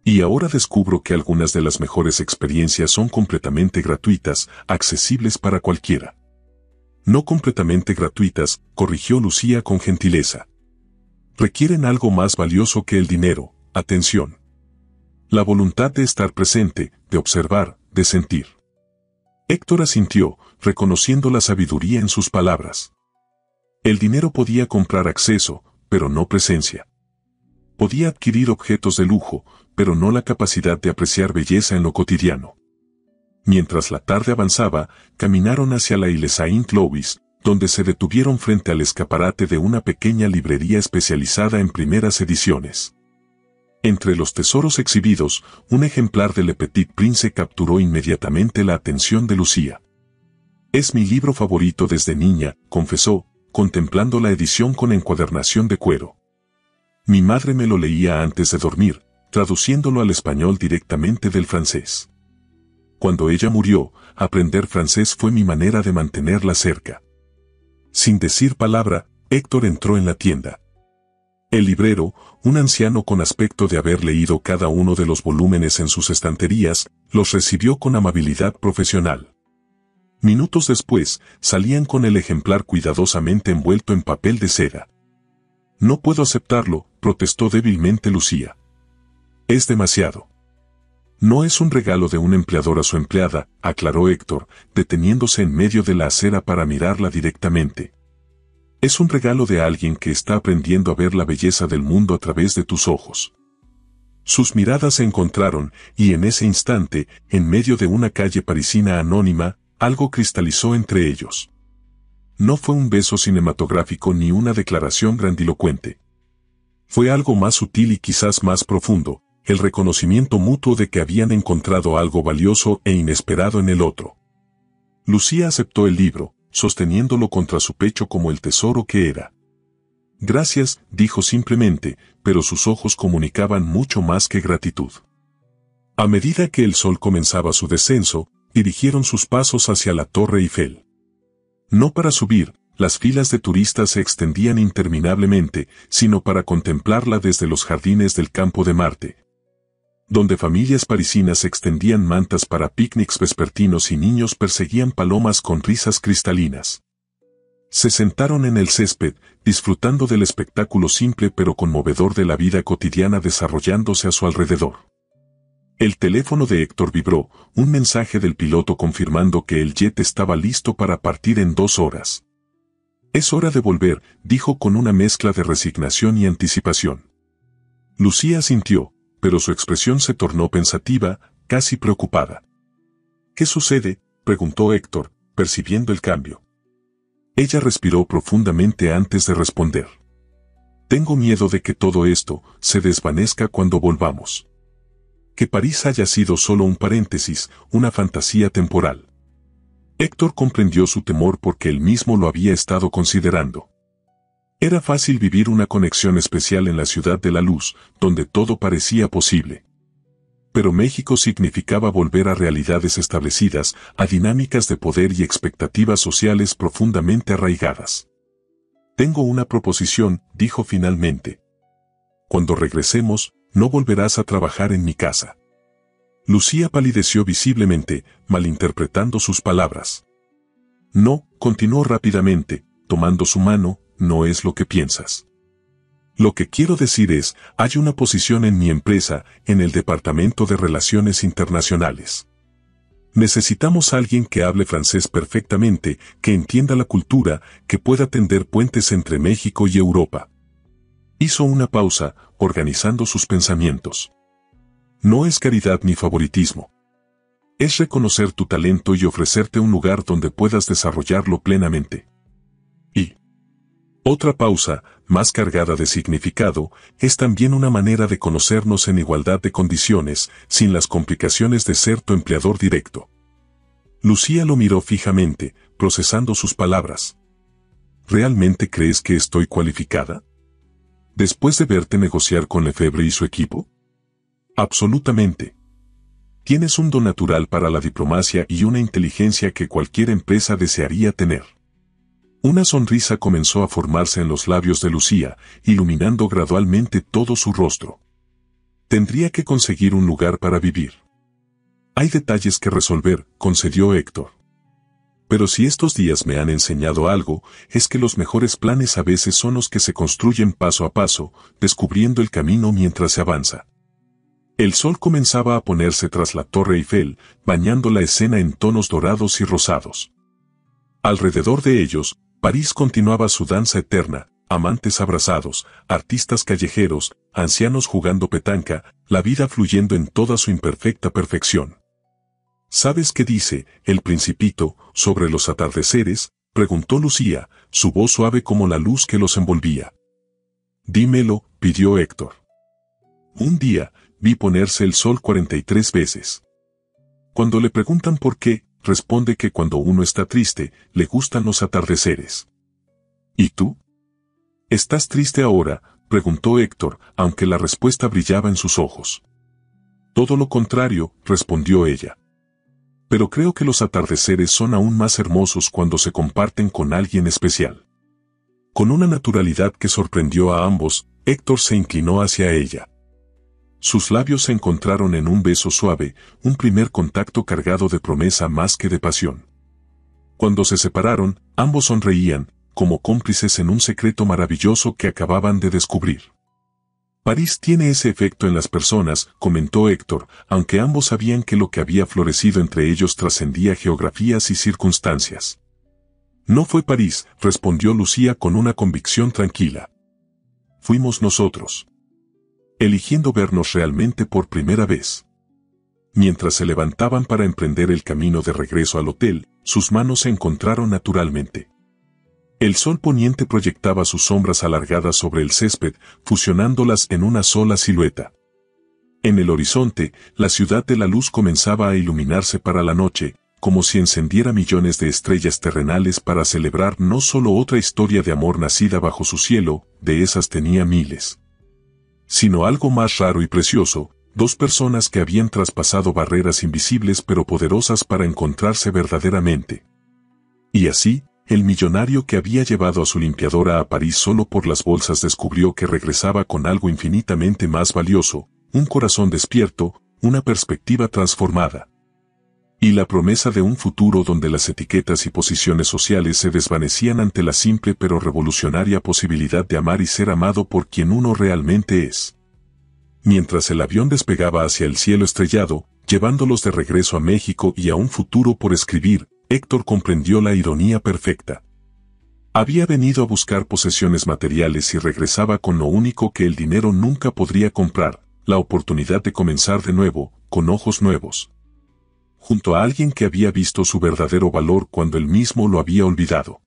[SPEAKER 1] Y ahora descubro que algunas de las mejores experiencias son completamente gratuitas, accesibles para cualquiera». «No completamente gratuitas», corrigió Lucía con gentileza. «Requieren algo más valioso que el dinero, atención. La voluntad de estar presente, de observar, de sentir». Héctor asintió, reconociendo la sabiduría en sus palabras. El dinero podía comprar acceso, pero no presencia. Podía adquirir objetos de lujo, pero no la capacidad de apreciar belleza en lo cotidiano. Mientras la tarde avanzaba, caminaron hacia la Ile Saint-Louis, donde se detuvieron frente al escaparate de una pequeña librería especializada en primeras ediciones. Entre los tesoros exhibidos, un ejemplar de Le Petit Prince capturó inmediatamente la atención de Lucía. «Es mi libro favorito desde niña», confesó, contemplando la edición con encuadernación de cuero. «Mi madre me lo leía antes de dormir, traduciéndolo al español directamente del francés. Cuando ella murió, aprender francés fue mi manera de mantenerla cerca». Sin decir palabra, Héctor entró en la tienda. El librero, un anciano con aspecto de haber leído cada uno de los volúmenes en sus estanterías, los recibió con amabilidad profesional. Minutos después, salían con el ejemplar cuidadosamente envuelto en papel de seda. «No puedo aceptarlo», protestó débilmente Lucía. «Es demasiado». «No es un regalo de un empleador a su empleada», aclaró Héctor, deteniéndose en medio de la acera para mirarla directamente. «Es un regalo de alguien que está aprendiendo a ver la belleza del mundo a través de tus ojos». Sus miradas se encontraron, y en ese instante, en medio de una calle parisina anónima, algo cristalizó entre ellos. No fue un beso cinematográfico ni una declaración grandilocuente. Fue algo más sutil y quizás más profundo, el reconocimiento mutuo de que habían encontrado algo valioso e inesperado en el otro. Lucía aceptó el libro, sosteniéndolo contra su pecho como el tesoro que era. Gracias, dijo simplemente, pero sus ojos comunicaban mucho más que gratitud. A medida que el sol comenzaba su descenso, dirigieron sus pasos hacia la Torre Eiffel. No para subir, las filas de turistas se extendían interminablemente, sino para contemplarla desde los jardines del Campo de Marte, donde familias parisinas extendían mantas para picnics vespertinos y niños perseguían palomas con risas cristalinas. Se sentaron en el césped, disfrutando del espectáculo simple pero conmovedor de la vida cotidiana desarrollándose a su alrededor. El teléfono de Héctor vibró, un mensaje del piloto confirmando que el jet estaba listo para partir en 2 horas. «Es hora de volver», dijo con una mezcla de resignación y anticipación. Lucía asintió, pero su expresión se tornó pensativa, casi preocupada. «¿Qué sucede?», preguntó Héctor, percibiendo el cambio. Ella respiró profundamente antes de responder. «Tengo miedo de que todo esto se desvanezca cuando volvamos. Que París haya sido solo un paréntesis, una fantasía temporal». Héctor comprendió su temor porque él mismo lo había estado considerando. Era fácil vivir una conexión especial en la ciudad de la luz, donde todo parecía posible. Pero México significaba volver a realidades establecidas, a dinámicas de poder y expectativas sociales profundamente arraigadas. «Tengo una proposición», dijo finalmente. «Cuando regresemos, no volverás a trabajar en mi casa». Lucía palideció visiblemente, malinterpretando sus palabras. «No», continuó rápidamente, tomando su mano, «no es lo que piensas. Lo que quiero decir es, hay una posición en mi empresa, en el Departamento de Relaciones Internacionales. Necesitamos a alguien que hable francés perfectamente, que entienda la cultura, que pueda tender puentes entre México y Europa». Hizo una pausa, organizando sus pensamientos. «No es caridad ni favoritismo. Es reconocer tu talento y ofrecerte un lugar donde puedas desarrollarlo plenamente». Y otra pausa, más cargada de significado, es también una manera de conocernos en igualdad de condiciones, sin las complicaciones de ser tu empleador directo. Lucía lo miró fijamente, procesando sus palabras. «¿Realmente crees que estoy cualificada? Después de verte negociar con Lefebvre y su equipo?» «Absolutamente. Tienes un don natural para la diplomacia y una inteligencia que cualquier empresa desearía tener». Una sonrisa comenzó a formarse en los labios de Lucía, iluminando gradualmente todo su rostro. «Tendría que conseguir un lugar para vivir. Hay detalles que resolver», concedió Héctor. «Pero si estos días me han enseñado algo, es que los mejores planes a veces son los que se construyen paso a paso, descubriendo el camino mientras se avanza». El sol comenzaba a ponerse tras la Torre Eiffel, bañando la escena en tonos dorados y rosados. Alrededor de ellos, París continuaba su danza eterna, amantes abrazados, artistas callejeros, ancianos jugando petanca, la vida fluyendo en toda su imperfecta perfección. «¿Sabes qué dice El Principito sobre los atardeceres?», preguntó Lucía, su voz suave como la luz que los envolvía. «Dímelo», pidió Héctor. «Un día, vi ponerse el sol 43 veces. Cuando le preguntan por qué, responde que cuando uno está triste, le gustan los atardeceres». «¿Y tú? ¿Estás triste ahora?», preguntó Héctor, aunque la respuesta brillaba en sus ojos. «Todo lo contrario», respondió ella. «Pero creo que los atardeceres son aún más hermosos cuando se comparten con alguien especial». Con una naturalidad que sorprendió a ambos, Héctor se inclinó hacia ella. Sus labios se encontraron en un beso suave, un primer contacto cargado de promesa más que de pasión. Cuando se separaron, ambos sonreían, como cómplices en un secreto maravilloso que acababan de descubrir. «París tiene ese efecto en las personas», comentó Héctor, aunque ambos sabían que lo que había florecido entre ellos trascendía geografías y circunstancias. «No fue París», respondió Lucía con una convicción tranquila. «Fuimos nosotros». eligiendo vernos realmente por primera vez. Mientras se levantaban para emprender el camino de regreso al hotel, sus manos se encontraron naturalmente. El sol poniente proyectaba sus sombras alargadas sobre el césped, fusionándolas en una sola silueta. En el horizonte, la ciudad de la luz comenzaba a iluminarse para la noche, como si encendiera millones de estrellas terrenales para celebrar no solo otra historia de amor nacida bajo su cielo, de esas tenía miles, sino algo más raro y precioso, dos personas que habían traspasado barreras invisibles pero poderosas para encontrarse verdaderamente. Y así, el millonario que había llevado a su limpiadora a París solo por las bolsas descubrió que regresaba con algo infinitamente más valioso, un corazón despierto, una perspectiva transformada. Y la promesa de un futuro donde las etiquetas y posiciones sociales se desvanecían ante la simple pero revolucionaria posibilidad de amar y ser amado por quien uno realmente es. Mientras el avión despegaba hacia el cielo estrellado, llevándolos de regreso a México y a un futuro por escribir, Héctor comprendió la ironía perfecta. Había venido a buscar posesiones materiales y regresaba con lo único que el dinero nunca podría comprar, la oportunidad de comenzar de nuevo, con ojos nuevos. Junto a alguien que había visto su verdadero valor cuando él mismo lo había olvidado.